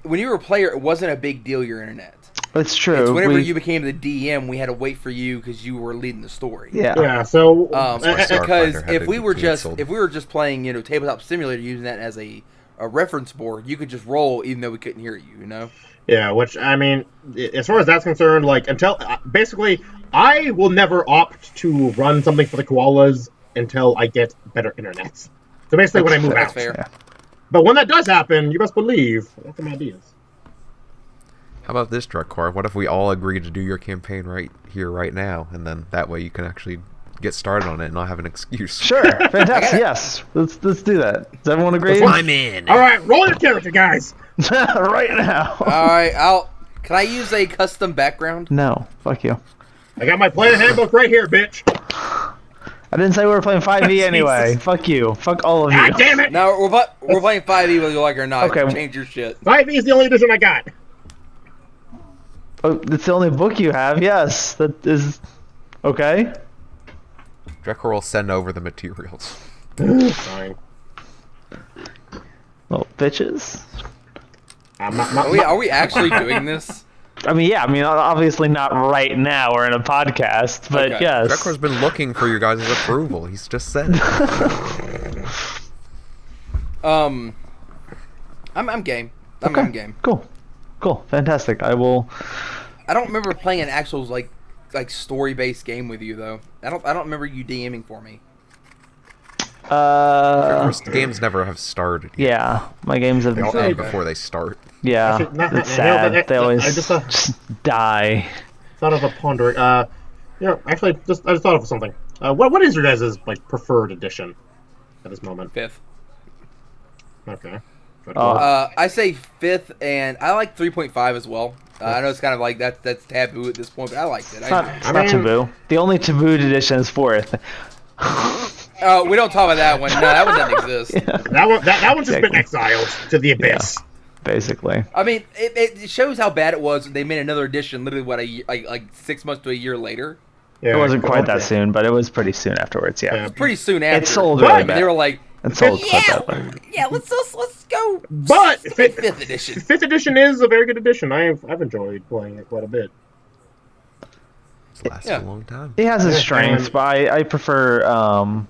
When you were a player, it wasn't a big deal, your internet. It's true. It's whenever you became the DM, we had to wait for you because you were leading the story. Yeah. Yeah. So Because Starfinder had if to we were be just canceled. playing, Tabletop Simulator, using that as a reference board, you could just roll even though we couldn't hear you, Yeah, which, I mean, as far as that's concerned, like, until, basically, I will never opt to run something for the Koalas until I get better internet. So basically when I move That's out. fair. Yeah. But when that does happen, you best believe, I have some ideas. How about this, Drekor? What if we all agree to do your campaign right here, right now, and then that way you can actually get started on it and not have an excuse? Sure. Fantastic. Yes. Let's do that. Does everyone agree? I'm in. Alright, roll your character, guys! Right now. All right, can I use a custom background? No. Fuck you. I got my player handbook right here, bitch! I didn't say we were playing 5e anyway. Fuck you. Fuck all of you. God damn it! No, we're playing 5e whether you like it or not. Okay. Change your shit. 5e is the only edition I got. Oh, that's the only book you have. Yes. That is... Okay. Drekor will send over the materials. Fine. Well, bitches. Are we actually doing this? I mean, yeah. I mean, obviously not right now. We're in a podcast, but Okay. yes. Drekor's been looking for your guys' approval. He's just said it. I'm game. I'm game. Cool, fantastic. I will. I don't remember playing an actual like story-based game with you though. I don't remember you DMing for me. First games never have started yet. Yeah, my games have They all end before they start. Yeah, Actually, it's sad. They always I just die. thought of a pondering. Actually, I just thought of something. What is your guys' like preferred edition at this moment? 5th. Okay. I say 5th, and I like 3.5 as well. I know it's kind of like that's taboo at this point, but I liked it. It's not taboo. The only tabooed edition is 4th. We don't talk about that one. No, that one doesn't exist. Yeah, That one's just been exiled to the abyss. basically. I mean, it shows how bad it was when they made another edition. Literally, like 6 months to a year later. Yeah, It wasn't quite that soon, but it was pretty soon afterwards. Yeah, Yeah. Pretty soon after. it sold But really bad. They were like, It sold quite badly. yeah, let's go. But 5th edition. 5th edition is a very good edition. I've enjoyed playing it quite a bit. It's lasted a long time. It has its Yeah, strengths, and- but I prefer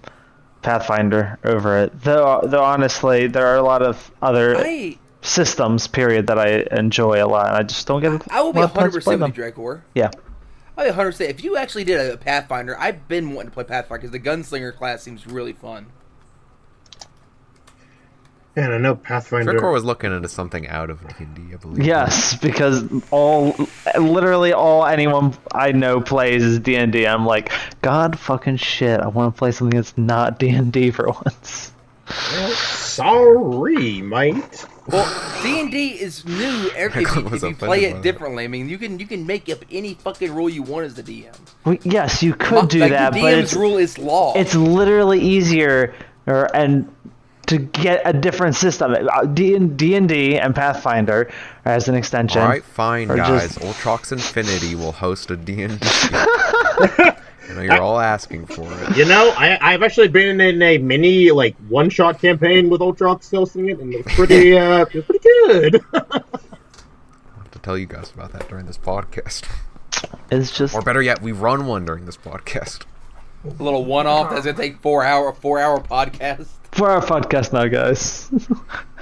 Pathfinder over it. Though honestly, there are a lot of other systems, period, that I enjoy a lot. And I just don't get. I will be a lot of time to 100% play with you, them. Dracor. Yeah. I'll be 100%. If you actually did a Pathfinder, I've been wanting to play Pathfinder because the gunslinger class seems really fun. And I know Pathfinder. Drakor was looking into something out of D&D, I believe. Yes, because literally all anyone I know plays is D&D. I'm like, God fucking shit, I want to play something that's not D&D for once. Well, sorry, mate. Well, D&D is new if you play it differently. I mean, you can make up any fucking rule you want as the DM. Well, yes, you could do that, the but DM's rule is law. it's literally easier and to get a different system. D&D and Pathfinder as an extension. All right, fine, or guys. just- Ultrox Infinity will host a D&D. I know you're all asking for it. You know, I've actually been in a mini like one-shot campaign with Ultrox hosting it, and it was pretty good. I'll have to tell you guys about that during this podcast. It's just Or better yet, we run one during this podcast. A little one-off that's gonna take 4-hour podcast. 4-hour podcast now, guys.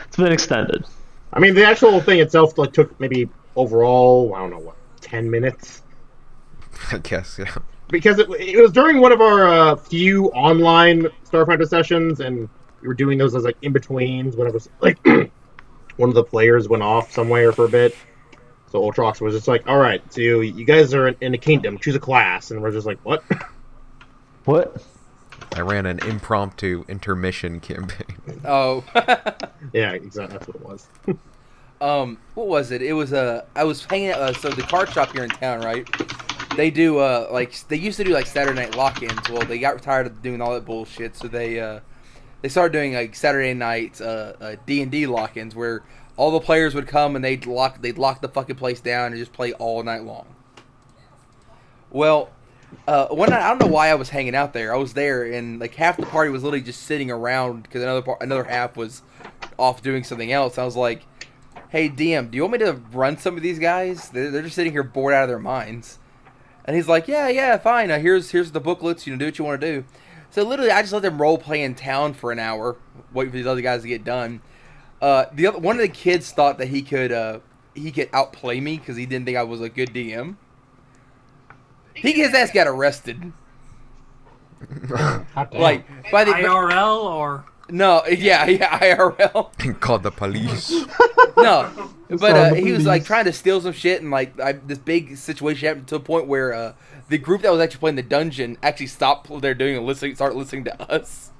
It's been extended. I mean, the actual thing itself like took maybe overall, I don't know what, 10 minutes. I guess, yeah. Because it was during one of our few online Starfinder sessions, and we were doing those as like in betweens whenever like one of the players went off somewhere for a bit. So Ultrox was just like, "All right, so you guys are in a kingdom. Choose a class," and we're just like, "What?" What? I ran an impromptu intermission campaign. Oh. Yeah, exactly. That's what it was. What was it? It was I was hanging out. So the card shop here in town, right? They do they used to do like Saturday night lock-ins. Well, they got tired of doing all that bullshit, so they started doing like Saturday night D&D lock-ins where all the players would come and they'd lock the fucking place down and just play all night long. Well, one night I don't know why I was hanging out there. I was there and like half the party was literally just sitting around because another half was off doing something else. I was like, "Hey DM, do you want me to run some of these guys? They're just sitting here bored out of their minds." And he's like, yeah, fine. Here's the booklets. Do what you want to do. So literally, I just let them role play in town for an hour, wait for these other guys to get done. One of the kids thought that he could outplay me because he didn't think I was a good DM. His ass got arrested. Like by the IRL or no, yeah, IRL. Called the police. No, but he was like trying to steal some shit, and like this big situation happened to a point where the group that was actually playing the dungeon actually stopped what they're doing and started listening to us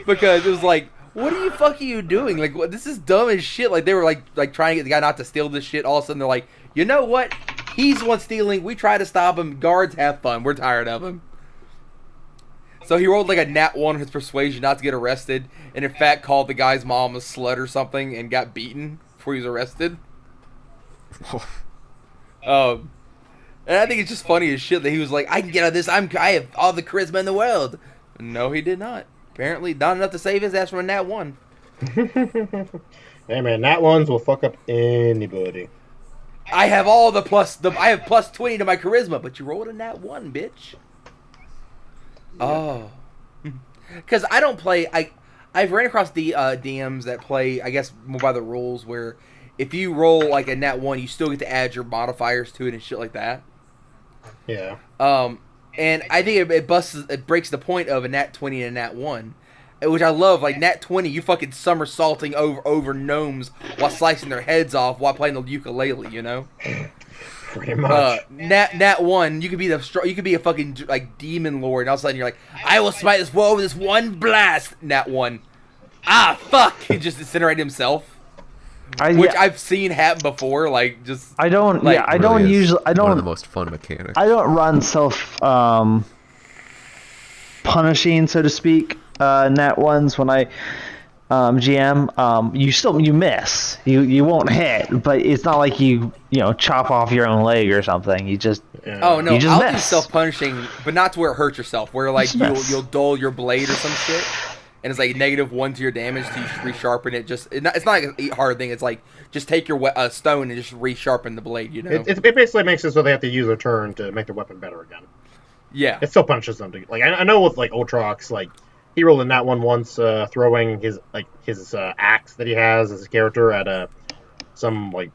because it was like, what are you doing? Like, what? This is dumb as shit. Like they were like trying to get the guy not to steal this shit. All of a sudden they're like, you know what? He's the one stealing. We try to stop him. Guards have fun. We're tired of him. So he rolled like a nat 1 on his persuasion not to get arrested, and in fact called the guy's mom a slut or something and got beaten before he was arrested. And I think it's just funny as shit that he was like, I can get out of this. I have all the charisma in the world. No, he did not. Apparently not enough to save his ass from a nat 1. Hey man, nat ones will fuck up anybody. I have all the plus. I have plus 20 to my charisma, but you rolled a nat 1, bitch. Oh, because I don't play. I've ran across the DMs that play, I guess, more by the rules where if you roll like a nat 1, you still get to add your modifiers to it and shit like that. Yeah. And I think it breaks the point of a nat 20 and a nat 1, which I love. Like nat 20, you fucking somersaulting over gnomes while slicing their heads off while playing the ukulele, you know. Pretty much. Nat 1, you could be a fucking like demon lord, and all of a sudden you're like, I will smite this foe with this one blast. Nat 1, fuck, he just incinerated himself. Which I've seen happen before, like just. I don't. Like, Yeah, I don't usually. I don't. One of the most fun mechanics. I don't run self punishing, so to speak. Nat ones when I GM. You miss. You won't hit, but it's not like you chop off your own leg or something. You just. Yeah. Oh no, You just I'll do miss. self-punishing, but not to where it hurts yourself. Where like Just miss. you'll dull your blade or some shit, and it's like -1 to your damage to resharpen it. It's not like a hard thing. It's like just take your stone and just resharpen the blade. You know. It basically makes it so they have to use a turn to make their weapon better again. Yeah. It still punishes them. Like I know with like Ultrox, like he rolled a nat 1 once, throwing his axe that he has as a character at some like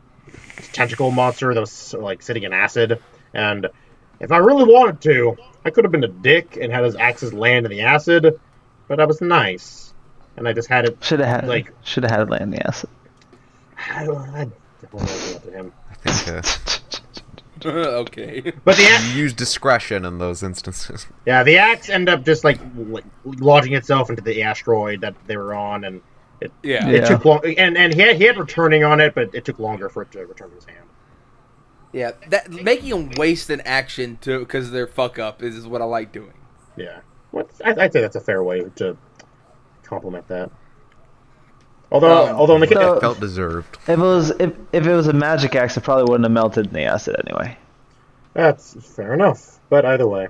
tentacle monster that was like sitting in acid. And if I really wanted to, I could have been a dick and had his axes land in the acid, but I was nice, and I just had it. Should have had it land in the acid. I definitely won't do that to him. I think Okay. But you use discretion in those instances. yeah, the axe ended up just like lodging itself into the asteroid that they were on, and it took long. And he had returning on it, but it took longer for it to return to his hand. Yeah, that making them waste an action because they're fuck up is what I like doing. Yeah, I'd say that's a fair way to compliment that. Although in the case, It felt deserved. If it was a magic axe, it probably wouldn't have melted in the acid anyway. that's fair enough. But either way,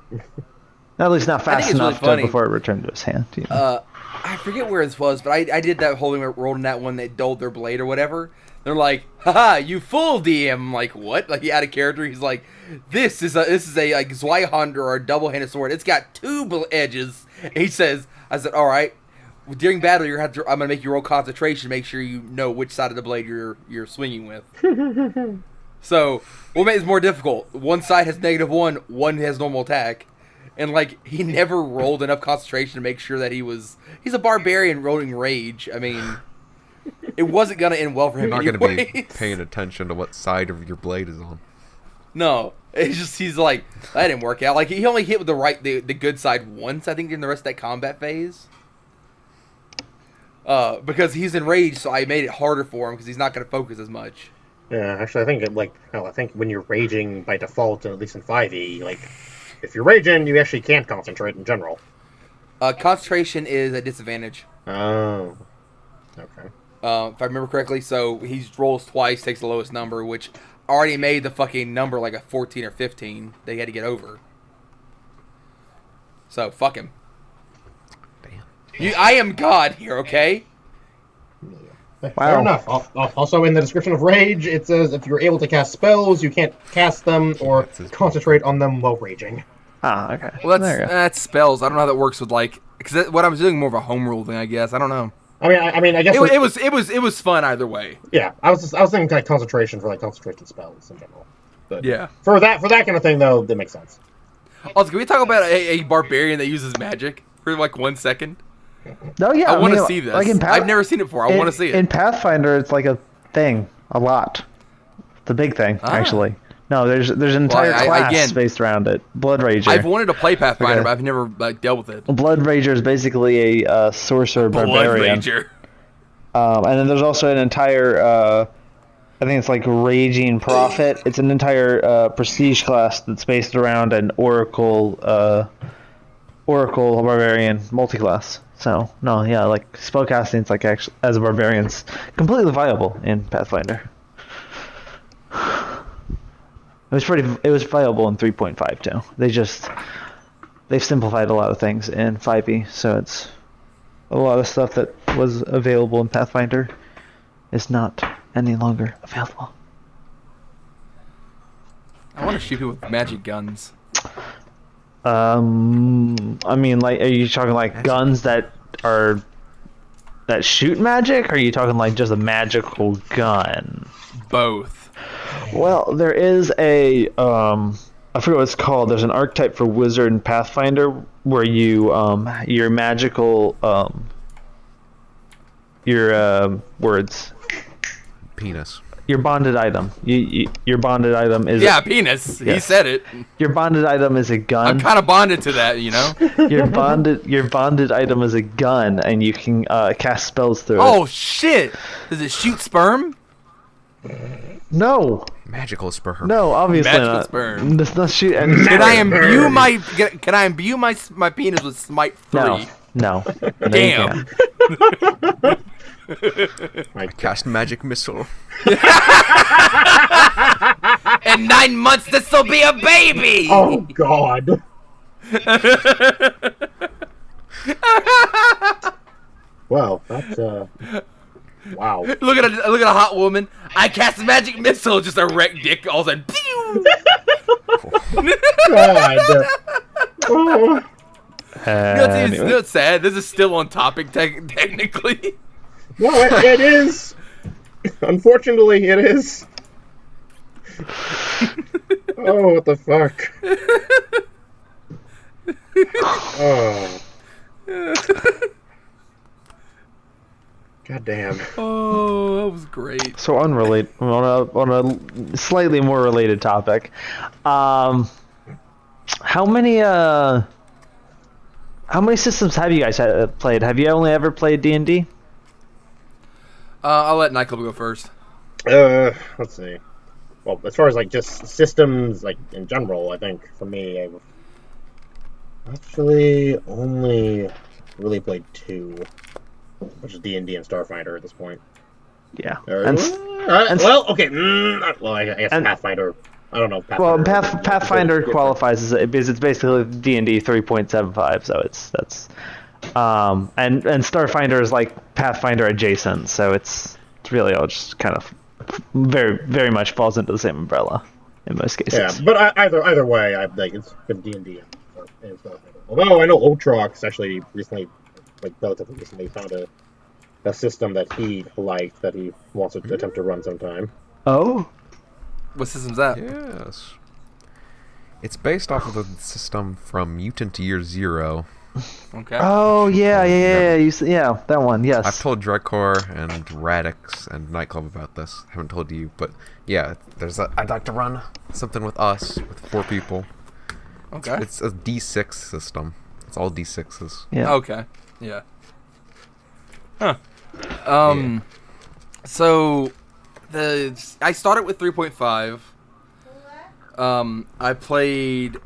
At least not fast it's really enough funny. before it returned to his hand. You know? I forget where this was, but I did that whole thing where rolled in that one they dulled their blade or whatever. They're like, haha, you fool DM. I'm like, what? Like he had a character. He's like, this is a like Zweihander or a double-handed sword. It's got two edges. And he says, I said, all right. During battle, I'm gonna make you roll concentration. Make sure you know which side of the blade you're swinging with. So what makes it more difficult? One side has -1, one has normal attack, and like he never rolled enough concentration to make sure that he's a barbarian rolling rage. I mean, it wasn't gonna end well for him. You're not anyways. going to be paying attention to what side of your blade is on. No, it's just he's like that didn't work out. Like he only hit with the good side once, I think, during the rest of that combat phase. Because he's enraged, so I made it harder for him because he's not going to focus as much. yeah. Actually, I think when you're raging by default, at least in 5e, like if you're raging, you actually can't concentrate in general. Concentration is a disadvantage. Oh, okay. If I remember correctly, so he rolls twice, takes the lowest number, which already made the fucking number like a 14 or 15. They had to get over. So fuck him. I am God here, okay? Fair enough. Also, in the description of Rage, it says if you're able to cast spells, you can't cast them or concentrate on them while raging. Ah, okay. Well, There you go. that's spells. I don't know how that works with because what I was doing more of a home rule thing, I guess. I don't know. I mean, I guess It was fun either way. Yeah, I was thinking like concentration for like concentration spells in general. But Yeah. For that kind of thing though, that makes sense. Also, can we talk about a barbarian that uses magic for like 1 second? Oh yeah, I want to mean, see this. like in I've never seen it before. I want to see it. In Pathfinder, it's like a thing, a lot. It's a big thing, actually. No, there's an entire class based around it. Blood Rager. I've wanted to play Pathfinder, Okay. but I've never dealt with it. Blood Rager is basically a sorcerer barbarian. Blood Rager. And then there's also an entire, I think it's like Raging Prophet. It's an entire prestige class that's based around an Oracle barbarian multiclass. So no, yeah, like spellcasting, it's like actually as a barbarian's completely viable in Pathfinder. It was viable in 3.5 too. They've simplified a lot of things in 5e, so it's a lot of stuff that was available in Pathfinder is not any longer available. I want to shoot people with magic guns. I mean, like, are you talking like guns that shoot magic, or are you talking like just a magical gun? Both. Well, there is a I forget what it's called. There's an archetype for wizard and pathfinder where you your magical your words, Penis. your bonded item. Your bonded item is Penis. He Yes. said it. your bonded item is a gun. I'm kind of bonded to that, you know. Your bonded item is a gun, and you can cast spells through Oh it. shit! Does it shoot sperm? No, Magical sperm. no, obviously Magical not. sperm. Does not shoot any. Can I Sperm. imbue my? Can I imbue my penis with smite 3? No, no. No, you Damn. can't. My Cast magic missile. In 9 months, this will be a baby. Oh God. Well, that's wow. Look at a hot woman. I cast a magic missile, just a wreck dick. All of a sudden, pew! God. Oh. You know what's sad? This is still on topic technically. No, it is. Unfortunately, it is. Oh, what the fuck? Oh. God damn. Oh, that was great. So unrelated on a slightly more related topic. How many systems have you guys played? Have you only ever played D&D? I'll let Nightclub go first. Let's see. Well, as far as like just systems, like in general, I think for me, I've actually only really played 2, which is D&D and Starfighter at this point. Yeah. Well, okay. Well, I guess Pathfinder. I don't know. If Well, Pathfinder Pathfinder qualifies as because it's basically D&D 3.75, so that's and Starfinder is like Pathfinder adjacent, so it's really all just kind of very very much falls into the same umbrella in most cases. Yeah, but either way, I like it's been D&D and Starfighter. Although I know Otrox actually recently, like relatively recently, found a system that he liked that he wants to attempt to run sometime. Oh. What system's that? Yes. It's based off of the system from Mutant Year Zero. Okay. Oh yeah. Yeah, that one. Yes. I've told Dreadcore and Radix and Nightclub about this. Haven't told you, but yeah, I'd like to run something with us, with 4 people. Okay. It's a D6 system. It's all D6s. Yeah. Okay. Yeah. Huh. So I started with 3.5. I played.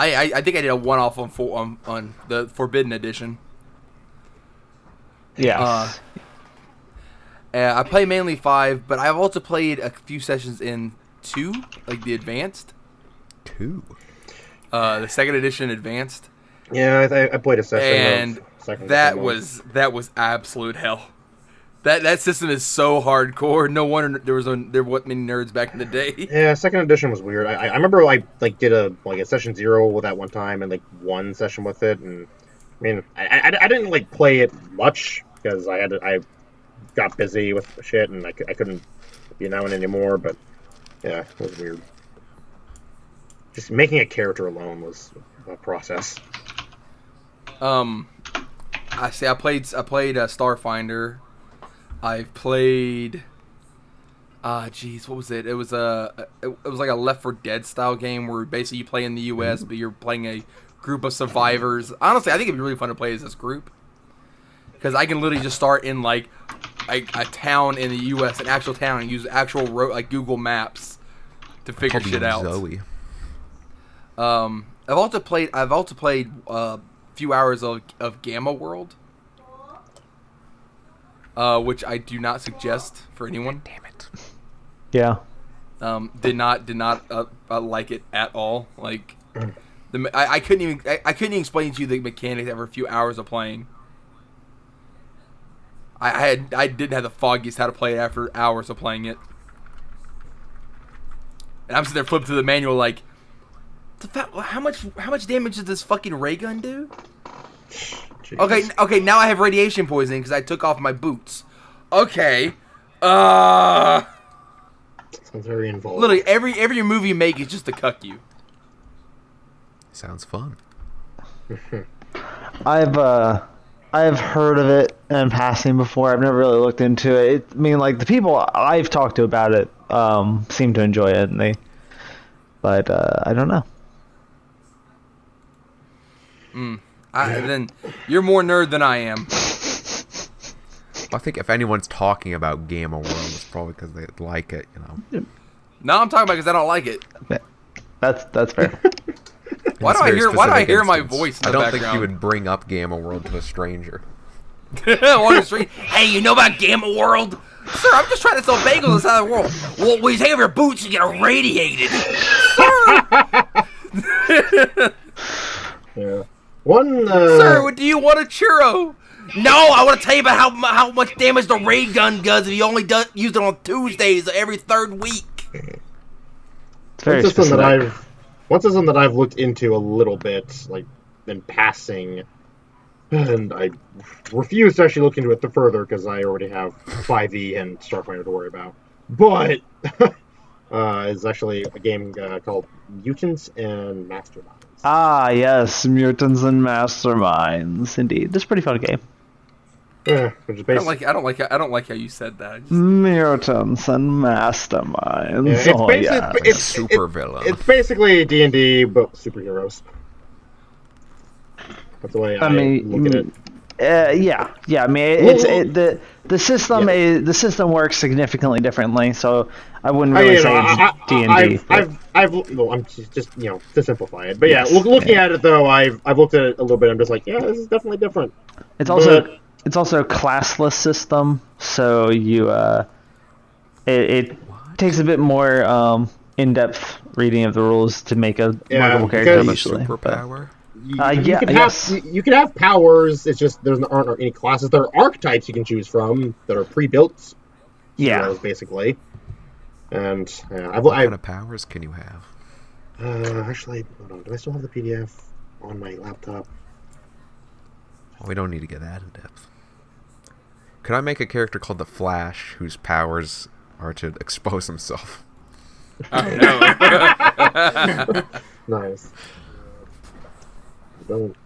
I think I did a one-off on the Forbidden Edition. Yeah. I play mainly 5, but I've also played a few sessions in 2, like the Advanced. 2. The 2nd Edition Advanced. Yeah, I played a session. And of second that edition. was absolute hell. That system is so hardcore. No wonder there weren't many nerds back in the day. Yeah, second edition was weird. I remember I did a session 0 with that one time and one session with it, and I mean I didn't play it much because I got busy with shit and I couldn't be that one anymore. But yeah, it was weird. Just making a character alone was a process. I played Starfinder. I've played. What was it? It was like a Left 4 Dead style game where basically you play in the U.S. but you're playing a group of survivors. Honestly, I think it'd be really fun to play as this group because I can literally just start in like a town in the U.S., an actual town, and use actual Google Maps to figure shit out. Zoe. I've also played a few hours of Gamma World. Which I do not suggest for anyone. Damn it. Yeah. Did not like it at all. Like, I couldn't even explain to you the mechanics after a few hours of playing. I didn't have the foggiest how to play it after hours of playing it. And I'm sitting there flipping through the manual like, how much damage does this fucking ray gun do? Jeez. Okay, now I have radiation poisoning because I took off my boots. Okay, sounds very involved. literally every move you make is just to cuck you. Sounds fun. I've heard of it in passing before. I've never really looked into it. I mean, like the people I've talked to about it seem to enjoy it, and but I don't know. Then you're more nerd than I am. I think if anyone's talking about Gamma World, it's probably because they like it, you know. No, I'm talking about because I don't like it. That's fair. Why do I hear my voice in the I don't background? think you would bring up Gamma World to a stranger. On the street. Hey, you know about Gamma World? Sir, I'm just trying to sell bagels on the side of the world. Well, we take off your boots and get irradiated. Sir! Yeah. One. Sir, do you want a churro? No, I want to tell you about how much damage the ray gun does if you only use it on Tuesdays every third week. It's very One system specific. one system that I've looked into a little bit, like in passing, and I refuse to actually look into it further because I already have 5e and Starfighter to worry about. But is actually a game called Mutants and Masterminds. Ah, yes, Mutants and Masterminds. Indeed, this is a pretty fun game. Yeah, which is I don't like how you said that. Mutants and Masterminds. Yeah, Oh, yeah. It's super villain. It's basically D&D, but superheroes. That's the way I look at it. Yeah. I mean, the system works significantly differently, so I wouldn't really say it's D&D. I'm just to simplify it, but looking at it though, I've looked at it a little bit. I'm just like, yeah, this is definitely different. It's also a classless system, so it takes a bit more in-depth reading of the rules to make a workable character usually. Superpower. You can have powers. It's just there aren't any classes. There are archetypes you can choose from that are pre-built. Heroes, basically. And What kind of powers can you have? actually, hold on. Do I still have the PDF on my laptop? We don't need to get that in depth. Could I make a character called the Flash whose powers are to expose himself? Oh, no. Nice. Don't.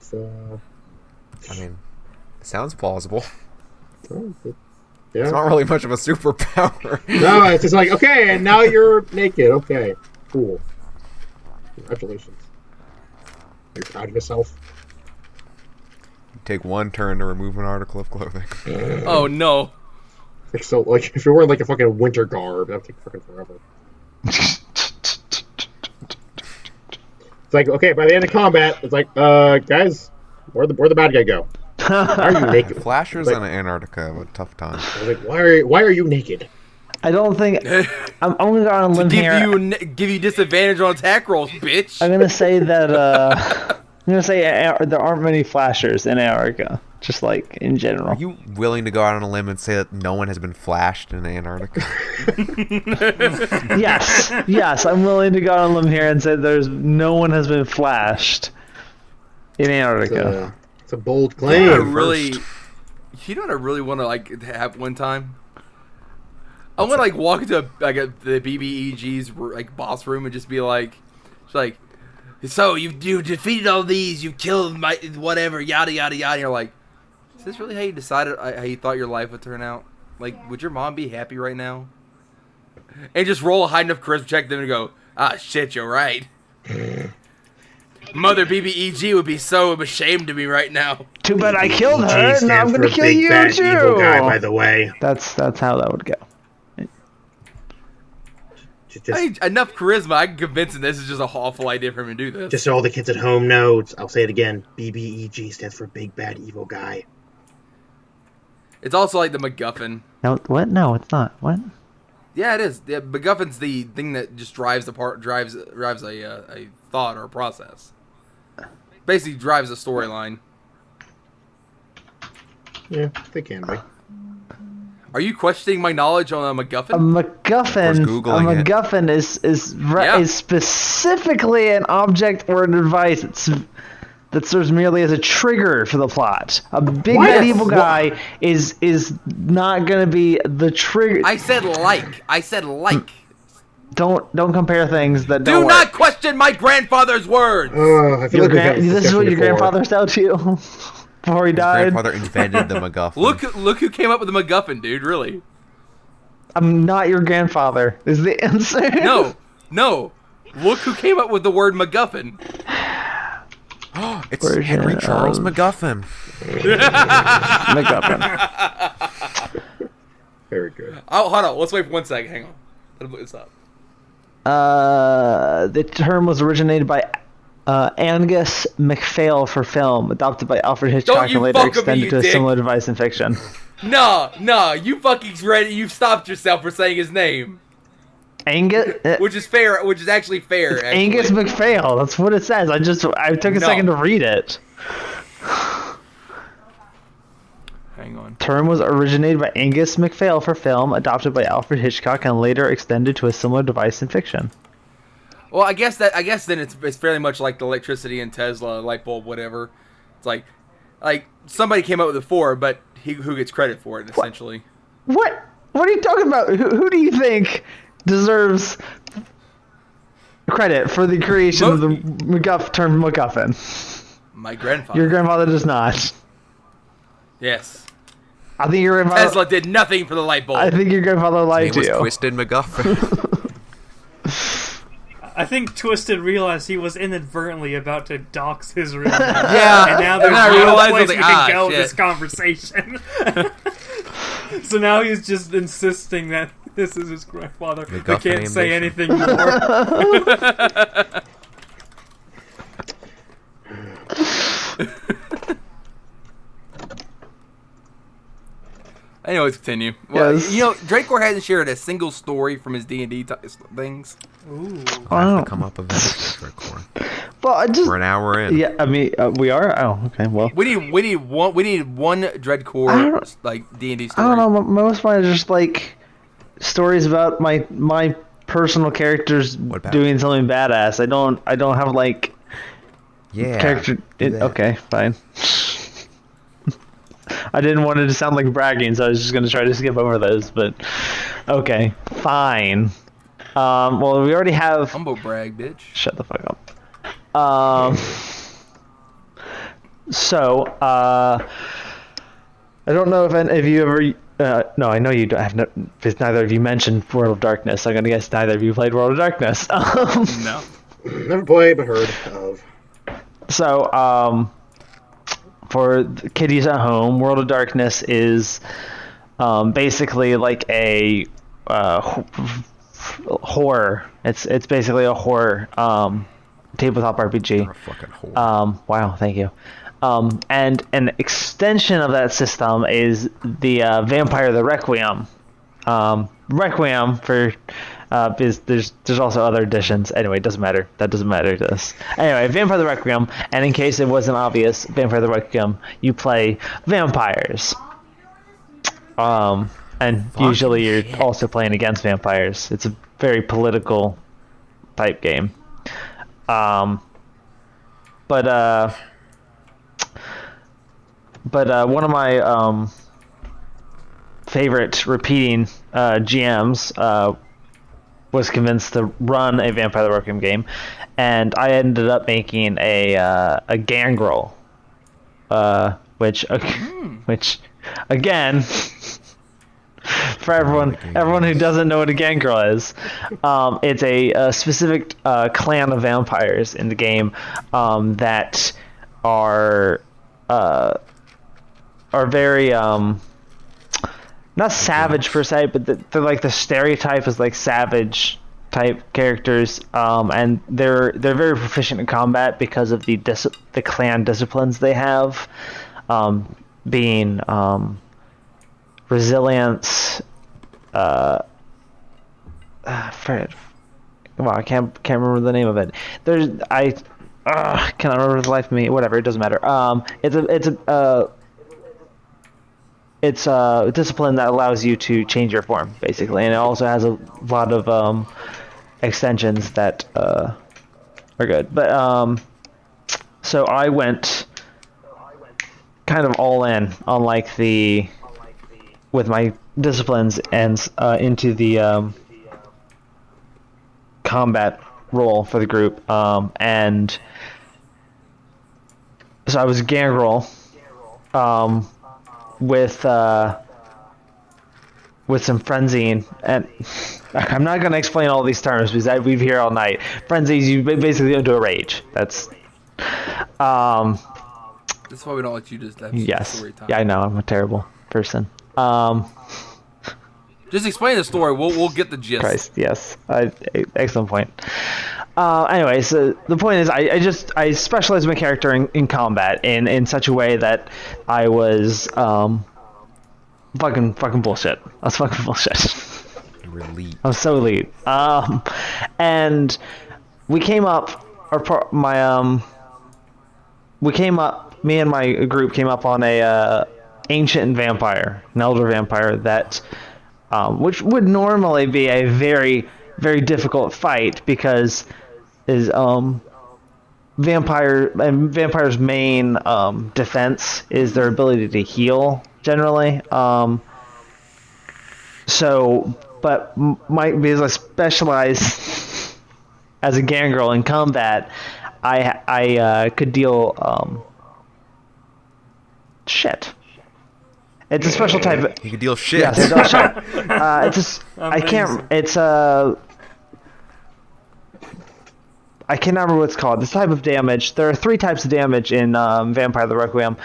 I mean, it sounds plausible. Yeah. It's not really much of a superpower. No, it's just like, okay, and now you're naked. Okay, cool. Congratulations. You're proud of yourself. Take one turn to remove an article of clothing. Oh no. Like if you're wearing like a fucking winter garb, that'd take fucking forever. It's like, okay, by the end of combat, it's like, guys, where'd the bad guy go? Why are you naked? Flashers Like- in Antarctica have a tough time. I was like, why are you naked? I don't think I'm only going on a limb here. Give you disadvantage on attack rolls, bitch. I'm gonna say that there aren't many flashers in Antarctica, just like in general. Are you willing to go out on a limb and say that no one has been flashed in Antarctica? Yes, I'm willing to go on a limb here and say no one has been flashed in Antarctica. It's a bold You claim. know what I really want to like have one time? I want to like walk into the BBEG's like boss room and just be like, so you defeated all these, you killed my whatever, yada yada yada. And you're like, is this really how you decided how you thought your life would turn out? Like, would your mom be happy right now? And just roll a high enough charisma check, then and go, ah shit, you're right. Mother BBEG would be so ashamed of me right now. Too bad I killed her. Stands Now I'm for gonna big, kill you bad, too. evil guy, by the way. That's how that would go. Just, Enough charisma, I can convince him this is just a awful idea for him to do this. just so all the kids at home know, I'll say it again. BBEG stands for big, bad, evil guy. It's also like the MacGuffin. No, what? No, it's not. What? Yeah, it is. Yeah, MacGuffin's the thing that just drives a thought or a process. Basically, drives a storyline. Yeah, they can be. Are you questioning my knowledge on a MacGuffin? A MacGuffin. Googling it. MacGuffin is specifically an object or a device that serves merely as a trigger for the plot. A big bad evil guy is not going to be the trigger. I said like. Don't compare things that don't Do work. not question my grandfather's words. I feel like we've had This is what your grandfather said to you before he died. Grandfather invented the MacGuffin. Look who came up with the MacGuffin, dude. Really? I'm not your grandfather. Is the answer? No. Look who came up with the word MacGuffin. It's Henry Charles MacGuffin. MacGuffin. Very good. Oh, hold on. Let's wait for 1 second. Hang on. Let me look this up. The term was originated by Angus MacPhail for film, adopted by Alfred Hitchcock you and later fuck with me, extended you to a dick. similar device in fiction. No, you fucking ready. You've stopped yourself for saying his name. Angus? Which is fair, which is actually fair. It's actually. Angus MacPhail. That's what it says. I took a second to read it. Hang on. Term was originated by Angus MacPhail for film, adopted by Alfred Hitchcock, and later extended to a similar device in fiction. Well, I guess then it's fairly much like the electricity in Tesla, light bulb, whatever. It's like somebody came up with it before, but who gets credit for it essentially? What? What are you talking about? Who do you think deserves credit for the creation of the term MacGuffin? My grandfather. Your grandfather does not. Yes. I think your grandfather. Tesla did nothing for the light bulb. I think your grandfather lied It to was you. Twisted MacGuffin. I think Twisted realized he was inadvertently about to dox his real name. Yeah, And now and there's I no realized, I place was we like, can go with shit. this conversation. So now he's just insisting that this is his grandfather. I MacGuffin can't say ambition. anything more. Anyways, continue. Well, Yes. Drakor hasn't shared a single story from his D&D things. Ooh. I have to come up with that record. Well, I just. We're an hour in. Yeah, I mean, we are. Oh, okay. Well, We need one Dreadcore I don't- like D&D story. I don't know. Most of mine are just like stories about my personal characters What about- doing something badass. I don't have like Yeah. character. do that. Okay, fine. I didn't want it to sound like bragging, so I was just gonna try to skip over those. But okay, fine. Well, we already have. Humble brag, bitch. Shut the fuck up. So, I don't know if you ever. No, I know you don't have. Because neither of you mentioned World of Darkness. I'm gonna guess neither of you played World of Darkness. No. Never played, but heard of. So, for the kiddies at home, World of Darkness is basically like a horror. It's basically a horror tabletop RPG. You're a fucking whore. Wow, thank you. And an extension of that system is the Vampire the Requiem. Requiem for is there's also other editions. Anyway, it doesn't matter. That doesn't matter to us. Anyway, Vampire the Requiem, and in case it wasn't obvious, Vampire the Requiem, you play vampires. And usually you're also playing against vampires. It's a very political type game. But one of my favorite repeating GMs was convinced to run a Vampire the Requiem game, and I ended up making a gangrel, which again, for everyone who doesn't know what a gangrel is, it's a specific clan of vampires in the game that are very not savage per se, but they're like the stereotype is like savage type characters, and they're very proficient in combat because of the clan disciplines they have, being resilience. Wow, I can't remember the name of it. Cannot remember the life of me. Whatever, it doesn't matter. It's a it's a discipline that allows you to change your form, basically, and it also has a lot of extensions that are good. But so I went kind of all in on like with my disciplines and into the combat role for the group, and so I was Gangrel, with some frenzying, and I'm not going to explain all these terms because we've here all night. Frenzies, you basically go into a rage. That's That's why we don't let you just have yes, story time. yeah, I know I'm a terrible person. Just explain the story. We'll get the gist. Christ, yes, excellent point. Anyway, so the point is, I specialized my character in combat in such a way that I was fucking bullshit. I was fucking bullshit. You're elite. I was so elite. And we came up, me and my group came up on a ancient vampire, an elder vampire that, which would normally be a very, very difficult fight because vampire's main defense is their ability to heal generally. But because I specialize as a gangrel in combat, I could deal shit. It's a special type of... You can deal shit. Yes, I deal shit. It's just... I can't... It's I can't remember what it's called. This type of damage. There are 3 types of damage in Vampire the Requiem.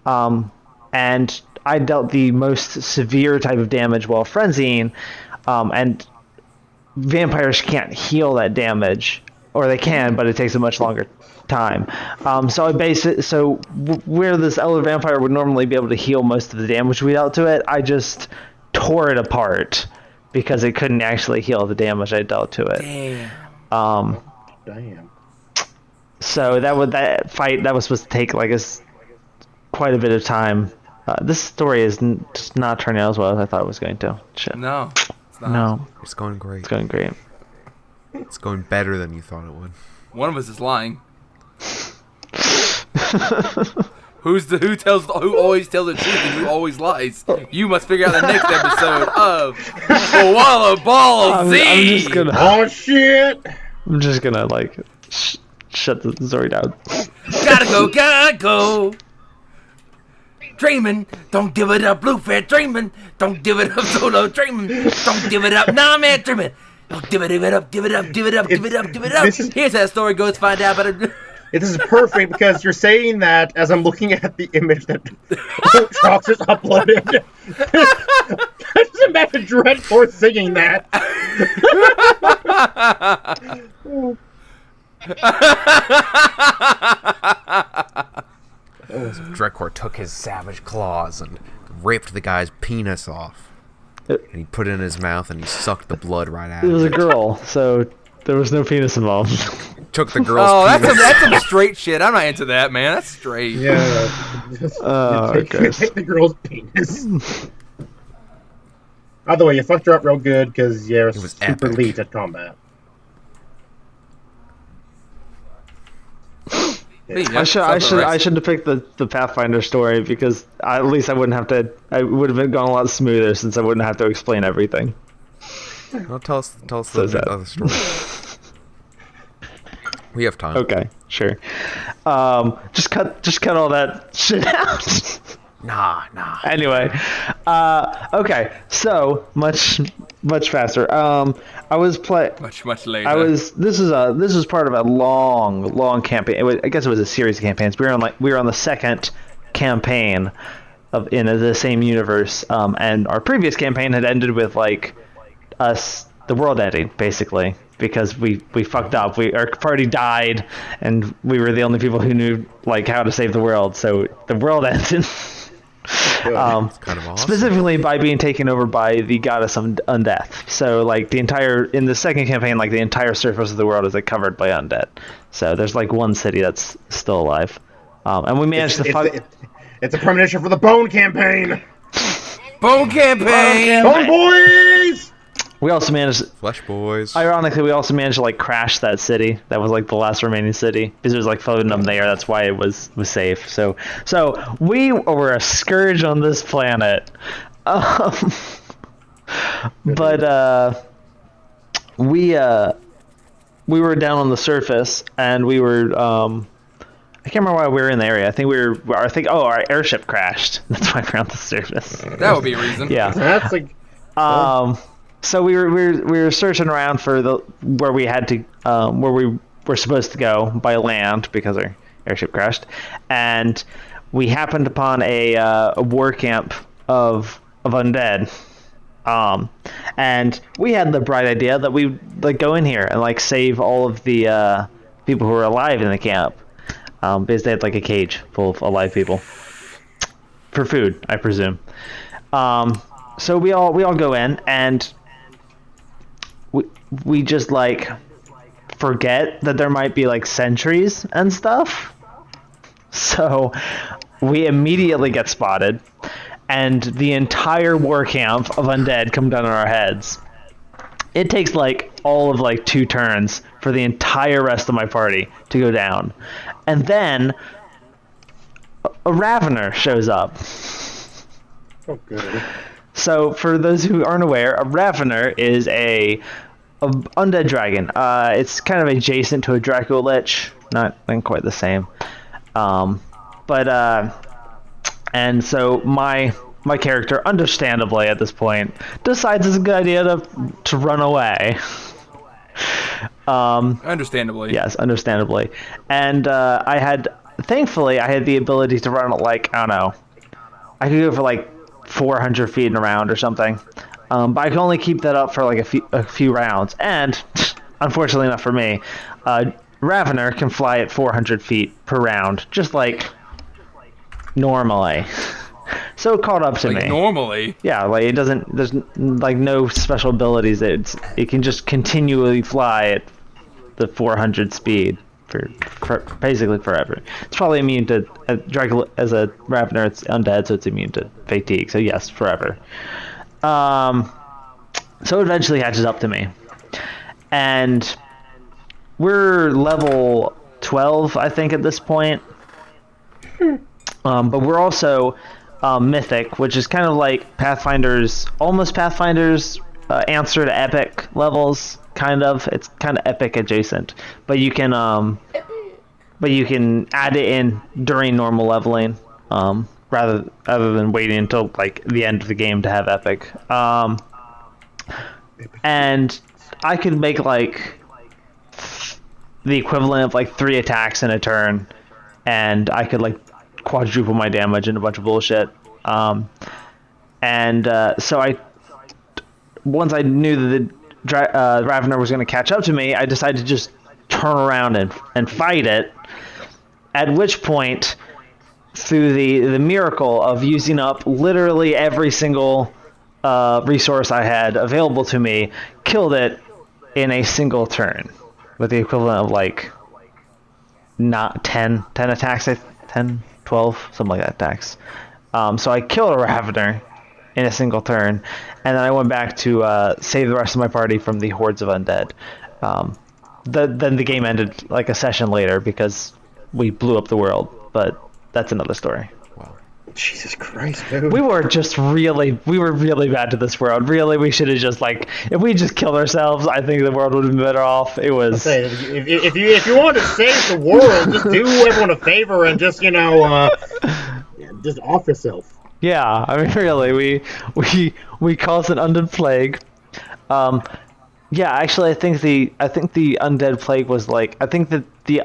And I dealt the most severe type of damage while frenzying. And vampires can't heal that damage. Or they can, but it takes a much longer time. So I base it... So where this elder vampire would normally be able to heal most of the damage we dealt to it, I just tore it apart. Because it couldn't actually heal the damage I dealt to it. Damn. Damn. So that fight was supposed to take quite a bit of time. This story is just not turning out as well as I thought it was going to. Shit. No. It's not. No. It's going great. It's going great. It's going better than you thought it would. One of us is lying. Who always tells the truth and who always lies? You must figure out the next episode of Koala Ball Z. I'm just gonna. Oh shit! I'm just gonna shut the story down. Gotta go. Dreaming, don't give it up, Bluefair. Dreaming, don't give it up, Solo. Dreaming, don't give it up, nah man. Dreaming, don't give it up. Here's how the story goes. Find out about it. This is perfect because you're saying that as I'm looking at the image that Trox just uploaded. I just imagine Dreadcore singing that. Dreadcore took his savage claws and ripped the guy's penis off. And he put it in his mouth and he sucked the blood right out It was a of it. girl, so there was no penis involved. Took the girl's penis. That's some straight shit. I'm not into that, man. That's straight. Yeah. Take the girl's penis. By the way, you fucked her up real good because you're was super epic. elite at combat. Hey, I should have picked the Pathfinder story because at least I wouldn't have to. I would have gone a lot smoother since I wouldn't have to explain everything. Well, tell us So the sad. other story. We have time. Okay, sure. Just cut all that shit out. Nah. Anyway, okay. So much faster. I was much later. This was part of a long campaign. I guess it was a series of campaigns. We were on the second campaign in the same universe. And our previous campaign had ended with the world ending basically because we fucked up. Our party died, and we were the only people who knew how to save the world. So the world ended. It's kind of awesome. Specifically by being taken over by the goddess of undeath. So in the second campaign, the entire surface of the world is covered by undead. So there's one city that's still alive. And we managed to fuck. It's a premonition for the Bone campaign. Bone campaign. Bone boys. We also managed. Flesh boys. Ironically, we also managed to like crash that city. That was like the last remaining city because there's like floating there. That's why it was safe. So we were a scourge on this planet. But we were down on the surface and we were I can't remember why we were in the area. I think our airship crashed. That's why we're on the surface. That would be a reason. Yeah. That's like. So we were searching around for where we had to where we were supposed to go by land because our airship crashed, and we happened upon a war camp of undead, and we had the bright idea that we like go in here and like save all of the people who were alive in the camp, because they had like a cage full of alive people for food, I presume. So we all go in and we just like forget that there might be like sentries and stuff. So we immediately get spotted and the entire war camp of undead come down on our heads. It takes like all of like 2 turns for the entire rest of my party to go down. And then a Ravener shows up. Oh, good. So, for those who aren't aware, a Ravener is a undead dragon. It's kind of adjacent to a Draco Lich, not quite the same. And so my character, understandably at this point, decides it's a good idea to run away. Understandably. Yes, understandably. And thankfully, I had the ability to run like, I don't know, I could go for like 400 feet and around or something, but I can only keep that up for like a few rounds. And unfortunately enough for me, Ravener can fly at 400 feet per round, just like normally. So it caught up to me. Normally? Yeah, like it doesn't. There's like no special abilities. It can just continually fly at the 400 speed for basically forever. It's probably immune to Dracula as a Ravener. It's undead, so it's immune to fatigue. So yes, forever. So it eventually catches up to me, and we're level 12, I think, at this point. But we're also mythic, which is kind of like almost Pathfinder's answer to epic levels. Kind of, it's kind of epic adjacent, but you can add it in during normal leveling, rather than waiting until like the end of the game to have epic. And I could make like the equivalent of like 3 attacks in a turn, and I could like quadruple my damage and a bunch of bullshit. So once I knew that the Ravener was going to catch up to me, I decided to just turn around and fight it. At which point, through the miracle of using up literally every single resource I had available to me, killed it in a single turn with the equivalent of like not 10 attacks, 10, 12, something like that attacks. So I killed a Ravener in a single turn, and then I went back to save the rest of my party from the hordes of undead. Then the game ended like a session later because we blew up the world, but that's another story. Wow. Jesus Christ, dude. We were really bad to this world. Really, we should have just like, if we just killed ourselves, I think the world would have been better off. It was. If you want to save the world, just do everyone a favor and just just off yourself. Yeah, I mean, really, we caused an undead plague. Yeah, actually, I think the undead plague was like, I think that the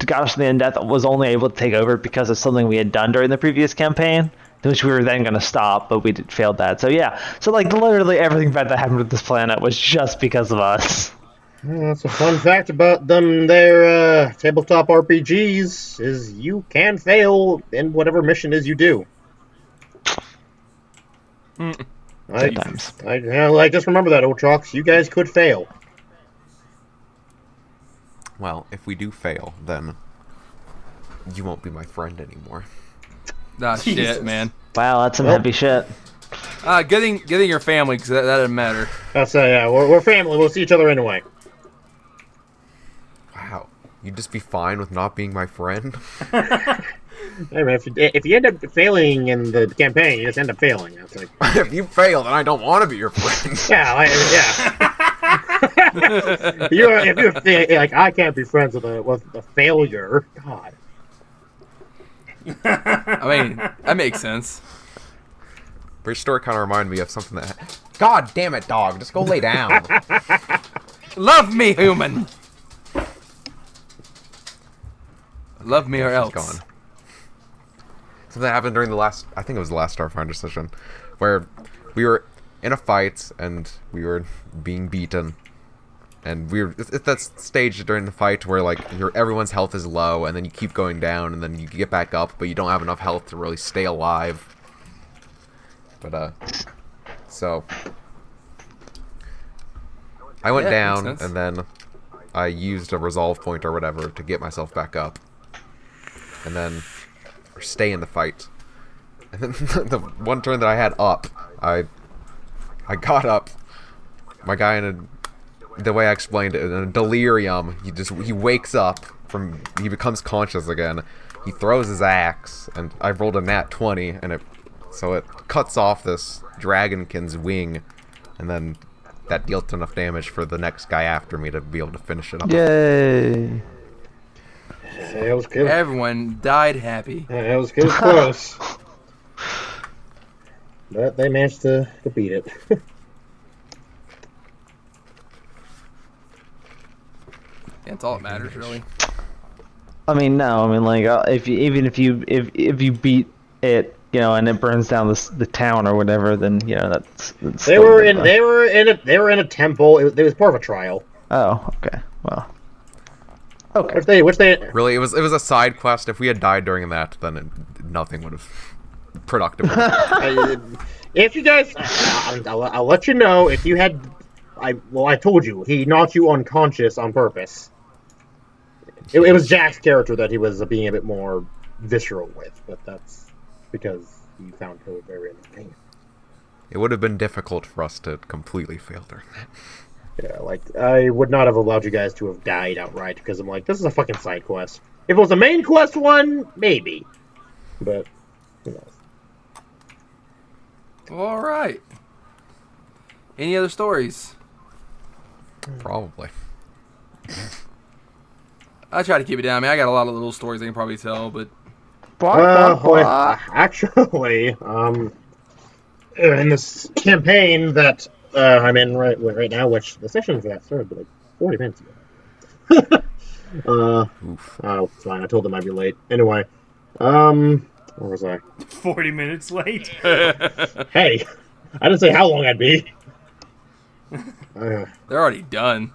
Goddess of the Undeath was only able to take over because of something we had done during the previous campaign, which we were then going to stop, but we failed that. So yeah, so like literally everything bad that happened with this planet was just because of us. That's a fun fact about them. Their tabletop RPGs is you can fail in whatever mission is you do. Sometimes. I just remember that, old Chalks. You guys could fail. Well, if we do fail, then you won't be my friend anymore. Nah, shit, man. Wow, that's some heavy shit. Getting your family, because that doesn't matter. That's yeah, we're family. We'll see each other anyway. Wow. You'd just be fine with not being my friend? Hey man, if you end up failing in the campaign, you just end up failing. That's like, If you fail, then I don't want to be your friend. yeah, if you're like, I can't be friends with a failure. God. I mean, that makes sense. Your story kind of reminded me of something that... God damn it, dog. Just go lay down. Love me, human. Love me or else. Gone. Something happened during the last... I think it was the last Starfinder session. Where we were in a fight, and we were being beaten. And we were at that stage during the fight where, like, everyone's health is low, and then you keep going down, and then you get back up, but you don't have enough health to really stay alive. But, so... I went down, and then I used a resolve point or whatever to get myself back up. And then... or stay in the fight. And then the one turn that I had up, I got up. My guy the way I explained it, in a delirium, he wakes up he becomes conscious again. He throws his axe, and I rolled a nat 20, and it cuts off this dragonkin's wing, and then that dealt enough damage for the next guy after me to be able to finish it up. Yay! It was good. Everyone died happy. It was close. But they managed to beat it. That's all that matters, really. I mean, no. I mean, like, if you beat it, you know, and it burns down the town or whatever, then you know that's they were in a temple. It was part of a trial. Oh, okay. Well, okay. Which they Really, it was a side quest. If we had died during that, then nothing would have productive. if you guys, I'll let you know if you had. I told you he knocked you unconscious on purpose. It was Jack's character that he was being a bit more visceral with, but that's because he found her very entertaining. It would have been difficult for us to completely fail during that. Yeah, like, I would not have allowed you guys to have died outright, because I'm like, this is a fucking side quest. If it was a main quest one, maybe. But, who knows. Alright. Any other stories? Probably. I try to keep it down. I mean, I got a lot of little stories I can probably tell, but... Actually, in this campaign that I'm in right now, which the session for that started like 40 minutes ago. It's fine. I told them I'd be late. Anyway, where was I? 40 minutes late. Hey, I didn't say how long I'd be. They're already done.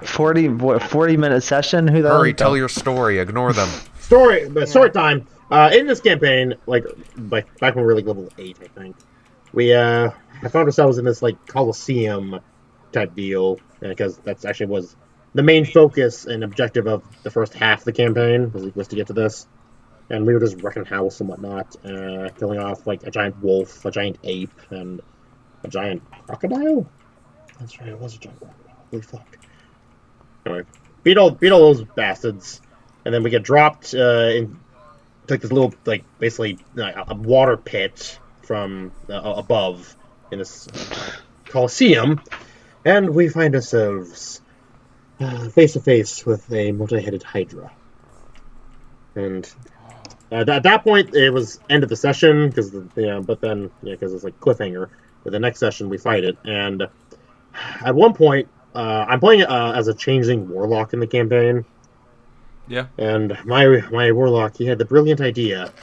40-minute session? Who the Hurry, tell your story. Ignore them. Story time. In this campaign, like back when we were like level 8, I think, we I found ourselves in this like Coliseum type deal, because that's actually was the main focus and objective of the first half of the campaign was to get to this, and we were just wrecking house and whatnot, killing off like a giant wolf, a giant ape, and a giant crocodile. That's right, it was a giant crocodile. Holy fuck. Anyway, beat all those bastards, and then we get dropped in like this little, like, basically a water pit from above in this Coliseum, and we find ourselves face to face with a multi-headed Hydra. And at that point, it was end of the session because because it's like cliffhanger. But the next session, we fight it, and at one point, I'm playing as a changeling warlock in the campaign. Yeah. And my warlock, he had the brilliant idea.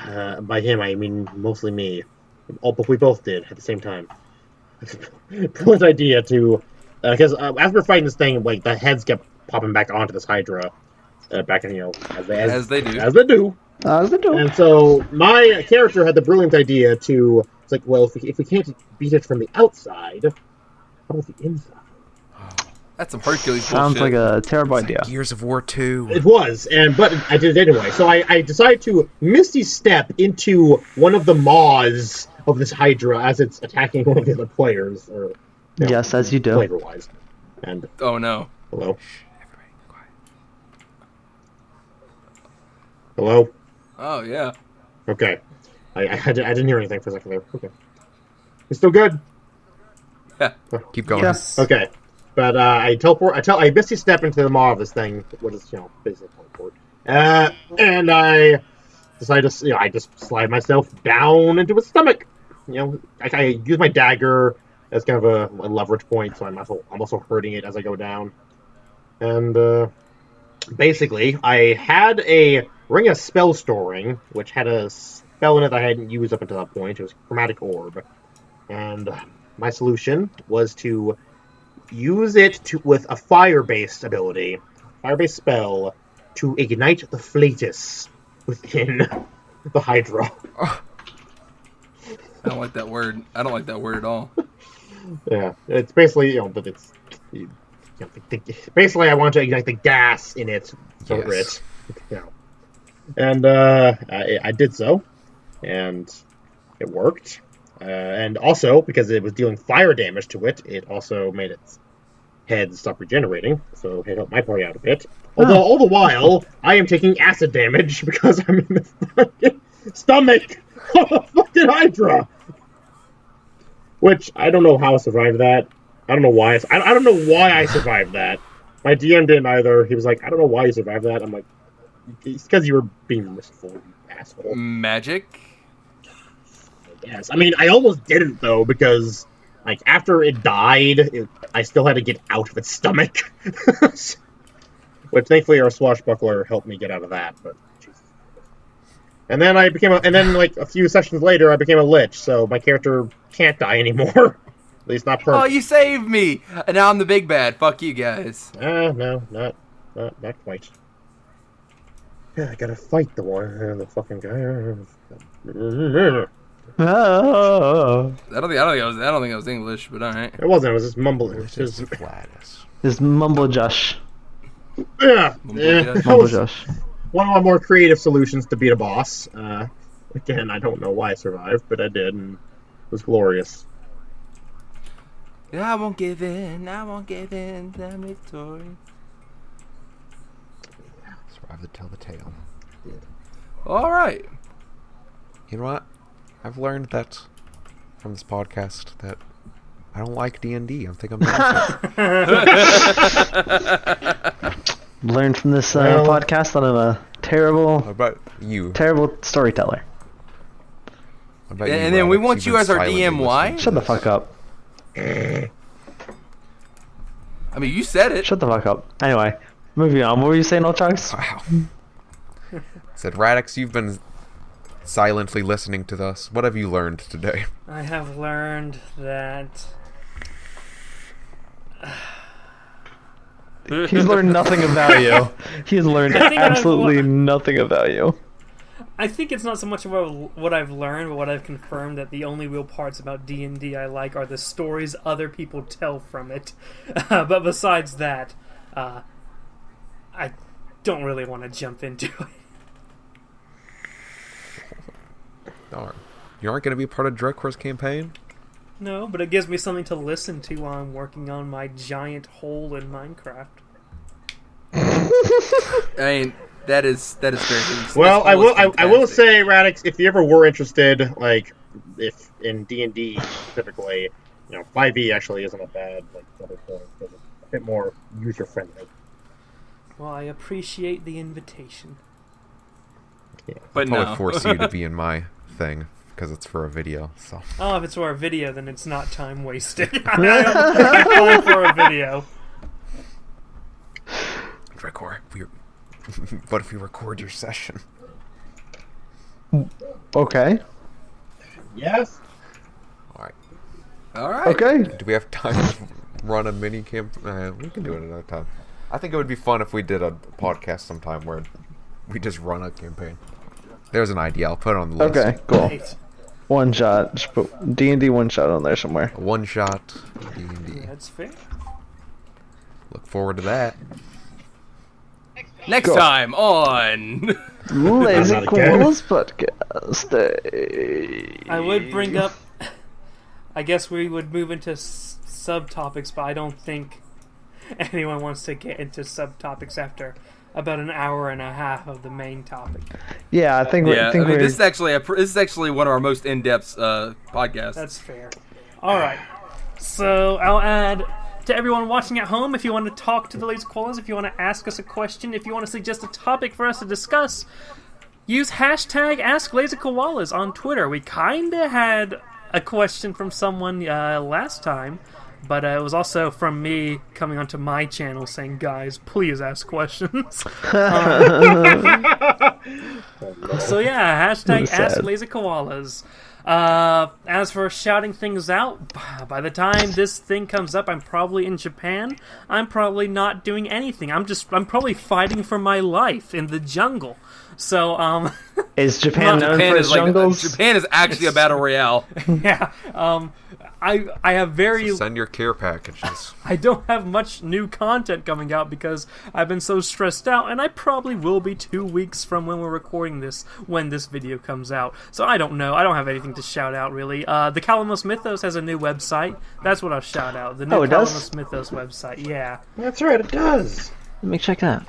By him, I mean mostly me. But we both did at the same time. Brilliant idea to, because as we're fighting this thing, like the heads kept popping back onto this Hydra, back in as they do. And so my character had the brilliant idea to. It's like, well, if we can't beat it from the outside, how about the inside? That's some Hercules Sounds bullshit. like a terrible idea. Gears of War 2. It was, but I did it anyway. So I decided to Misty Step into one of the maws of this Hydra as it's attacking one of the other players. Or, Yes, as you do. Flavor-wise. And Oh no. hello, hello. Oh yeah. Okay, I didn't hear anything for a second there. Okay, it's still good. Yeah. Keep going. Yes. Okay, but I Misty Step into the maw of this thing, what is basically teleport. And I decided to I just slide myself down into his stomach. I use my dagger as kind of a leverage point, so I'm also hurting it as I go down. And basically, I had a Ring of Spell Storing, which had a spell in it that I hadn't used up until that point. It was Chromatic Orb. And my solution was to use it with a fire-based ability, fire-based spell, to ignite the Flatus within the Hydra. I don't like that word. I don't like that word at all. Yeah, it's basically, but it's... basically, I want to ignite the gas in it, so Yes. And I did so, and it worked. And also, because it was dealing fire damage to it, it also made its head stop regenerating, so it helped my party out a bit. Although, all the while, I am taking acid damage because I'm in the fucking stomach of a fucking Hydra! Which, I don't know how I survived that. I don't know why. I don't know why I survived that. My DM didn't either. He was like, I don't know why you survived that. I'm like, it's because you were being merciful, you asshole. Magic? Yes. I mean, I almost didn't, though, because, after it died, I still had to get out of its stomach. Which, thankfully, our swashbuckler helped me get out of that, but... And then a few sessions later, I became a lich, so my character can't die anymore. At least not Oh, permanently. you saved me! And now I'm the big bad. Fuck you guys. No, not quite. Yeah, I gotta fight the fucking guy. Oh. I don't think it was English, but alright. It wasn't. It was just mumbling. This is Flatus. This Mumble Josh. Yeah. Mumble That Mumble was Josh. one of my more creative solutions to beat a boss. Again, I don't know why I survived, but I did, and it was glorious. I won't give in. I won't give in. I'm victorious. Survive to tell the tale. Alright. You know what? I've learned that from this podcast that I don't like D&D. I think I'm done with it. Learned from this Well- podcast that I'm a What terrible about you? terrible storyteller. What about you, And then we Radix? want You've you been as our silently DM. Why? listening to Shut the this. fuck up. I mean, you said it. Shut the fuck up. Anyway, moving on. What were you saying, old chunks? Wow. Said Radix, you've been silently listening to us. What have you learned today? I have learned that He's learned nothing of value. He's learned I think I've absolutely lo- nothing of value. I think it's not so much about what I've learned, but what I've confirmed that the only real parts about D&D I like are the stories other people tell from it. But besides that, I don't really want to jump into it. Darn. You aren't going to be part of Dreadcore's campaign? No, but it gives me something to listen to while I'm working on my giant hole in Minecraft. I mean, that is very good. Well, This poll is I will fantastic. say, Radix, if you ever were interested, if in D&D specifically, 5e actually isn't a bad other point because it's a bit more user friendly. Well, I appreciate the invitation. But Probably no. force you to be in my thing because it's for a video. So Oh, if it's for a video, then it's not time wasted. I'm fine for a video. Dreadcore, what if we record your session? Okay. Yes. All right. All right. Okay. Do we have time to run a mini camp? We can do it another time. I think it would be fun if we did a podcast sometime where we just run a campaign. There's an idea. I'll put it on the list. Okay. Cool. Right. One shot. Just put D&D one shot on there somewhere. A one-shot D&D. That's fair. Look forward to that. Next time on Lazy Not again. Koalas podcast. I would bring up. I guess we would move into subtopics, but I don't think anyone wants to get into subtopics after about an hour and a half of the main topic. Yeah, I think yeah. we're. This is actually one of our most in-depth podcasts. That's fair. All right. So I'll add to everyone watching at home, if you want to talk to the Lazy Koalas, if you want to ask us a question, if you want to suggest a topic for us to discuss, use hashtag AskLazyKoalas on Twitter. We kind of had a question from someone last time, but it was also from me coming onto my channel saying, guys, please ask questions. So yeah, hashtag AskLazyKoalas. As for shouting things out, by the time this thing comes up, I'm probably in Japan. I'm probably not doing anything. I'm probably fighting for my life in the jungle. So, Is Japan known for its jungles? Japan is actually a battle royale. yeah, I have very... Send your care packages. I don't have much new content coming out because I've been so stressed out, and I probably will be 2 weeks from when we're recording this, when this video comes out. So I don't know. I don't have anything to shout out, really. The Kalamos Mythos has a new website. That's what I'll shout out. The new it Kalamos does? Mythos website, yeah. That's right, it does. Let me check that.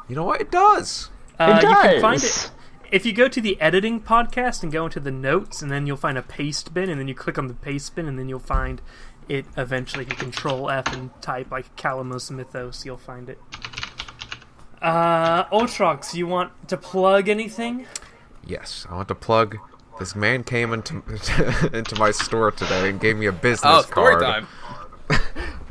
You know what? It does. It You can does. find it. If you go to the editing podcast and go into the notes, and then you'll find a paste bin, and then you click on the paste bin, and then you'll find it eventually. You Control F and type like Kalamos Mythos, you'll find it. Ultrox, you want to plug anything? Yes, I want to plug. This man came into into my store today and gave me a business Story card time.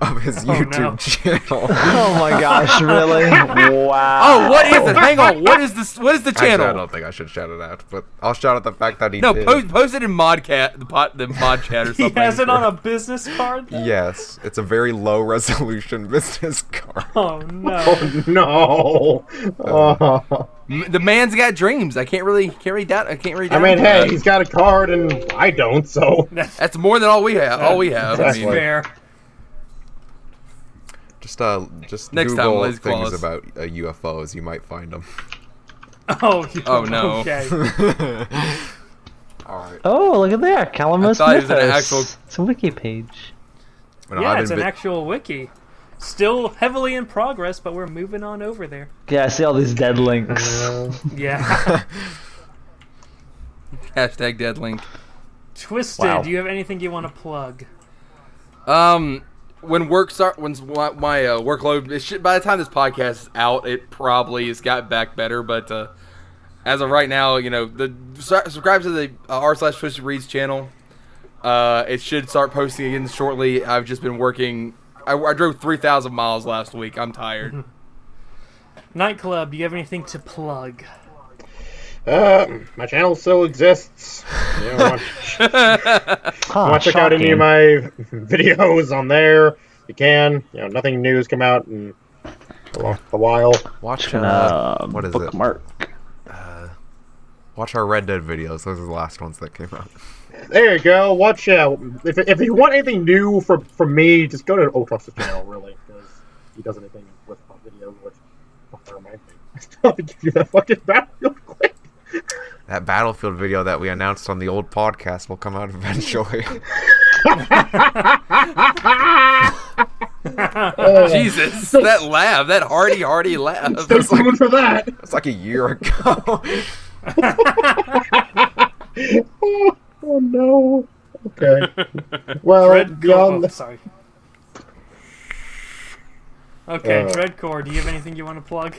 of his Oh, YouTube no. channel. Oh my gosh, really? Wow. Oh, what is it? Hang on. What is this? What is the Actually, channel? I don't think I should shout it out, but I'll shout out the fact that he No, did. post it in Modcat, the mod chat or He something. has it on a business card? Though? Yes, it's a very low resolution business card. Oh, no. Oh no! Oh. The man's got dreams. I can't really doubt. I can't really. I doubt mean, that. hey, he's got a card and I don't, so That's more than all we have. All we have. That's I mean, fair. Just Next time, Google Lazy things Koalas. about UFOs. You might find them. Oh, Oh, no. Okay. All right. Oh, look at that. Kalamos I thought it was Mythos. an actual- It's a wiki page. Yeah, it's an actual wiki. Still heavily in progress, but we're moving on over there. Yeah, I see all these dead links. Yeah. Hashtag dead link. Twisted, Wow. do you have anything you want to plug? When my workload, by the time this podcast is out, it probably has got back better. But as of right now, subscribe to the r/TwistedReads channel. It should start posting again shortly. I've just been working. I drove 3,000 miles last week. I'm tired. Nightclub, do you have anything to plug? my channel still exists. You know, want to check out any of my videos on there? You can. Nothing new has come out in a while. Watch what is bookmark. it? Watch our Red Dead videos. Those are the last ones that came out. There you go. Watch out. If you want anything new from me, just go to Ultrox's channel, really, because he does anything with my videos. Which my thing. I still have to give you that fucking battlefield quick. That Battlefield video that we announced on the old podcast will come out eventually. Jesus, that laugh, that hearty laugh. Stay tuned for that. It's like a year ago. Oh no. Okay. Well, Dreadcore. Oh, sorry. Okay, Dreadcore, do you have anything you want to plug?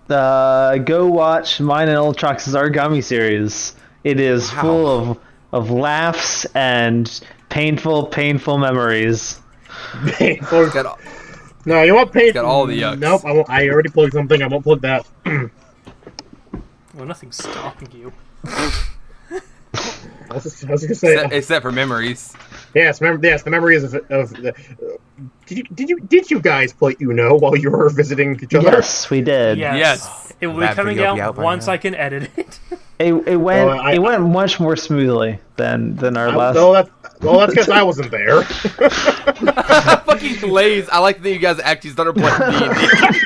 Go watch mine and Ultrox's Origami series. It is full of laughs and painful memories. Painful. Got No, you want painful? got all the yucks. Nope, I won't. I already plugged something. I won't plug that. Well, nothing's stopping you. I was just gonna say. except for memories. Yes, the memories of the. Did you guys play Uno while you were visiting each other? Yes, we did. Yes. It will be That coming video will be out out by once now. I can edit it. It went Well, it went much more smoothly than our last. Well, that's because I wasn't there. Fucking Laze. I like that you guys actually started playing D&D.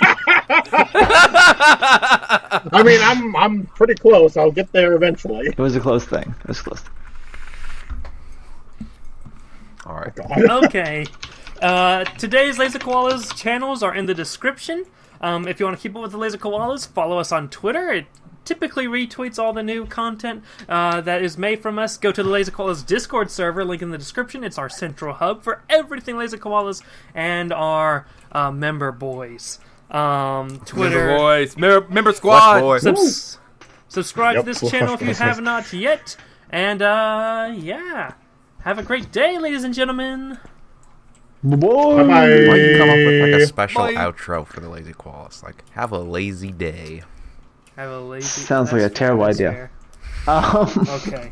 I mean, I'm pretty close. I'll get there eventually. It was a close thing. It was close. All right. Okay. Today's Lazy Koalas channels are in the description. If you want to keep up with the Lazy Koalas, follow us on Twitter. It typically retweets all the new content that is made from us. Go to the Lazy Koalas Discord server, link in the description. It's our central hub for everything Lazy Koalas and our member boys. Twitter. Member boys. Member squad. Boys. Subscribe Yep. to this channel if you have not yet. And, yeah. Have a great day, ladies and gentlemen. Boy. Bye. Why you come up with like a special Bye. outro for the Lazy Koalas? Like, have a lazy day. Have a lazy... Sounds like that's a terrible fair, that's idea. fair. Um, Okay.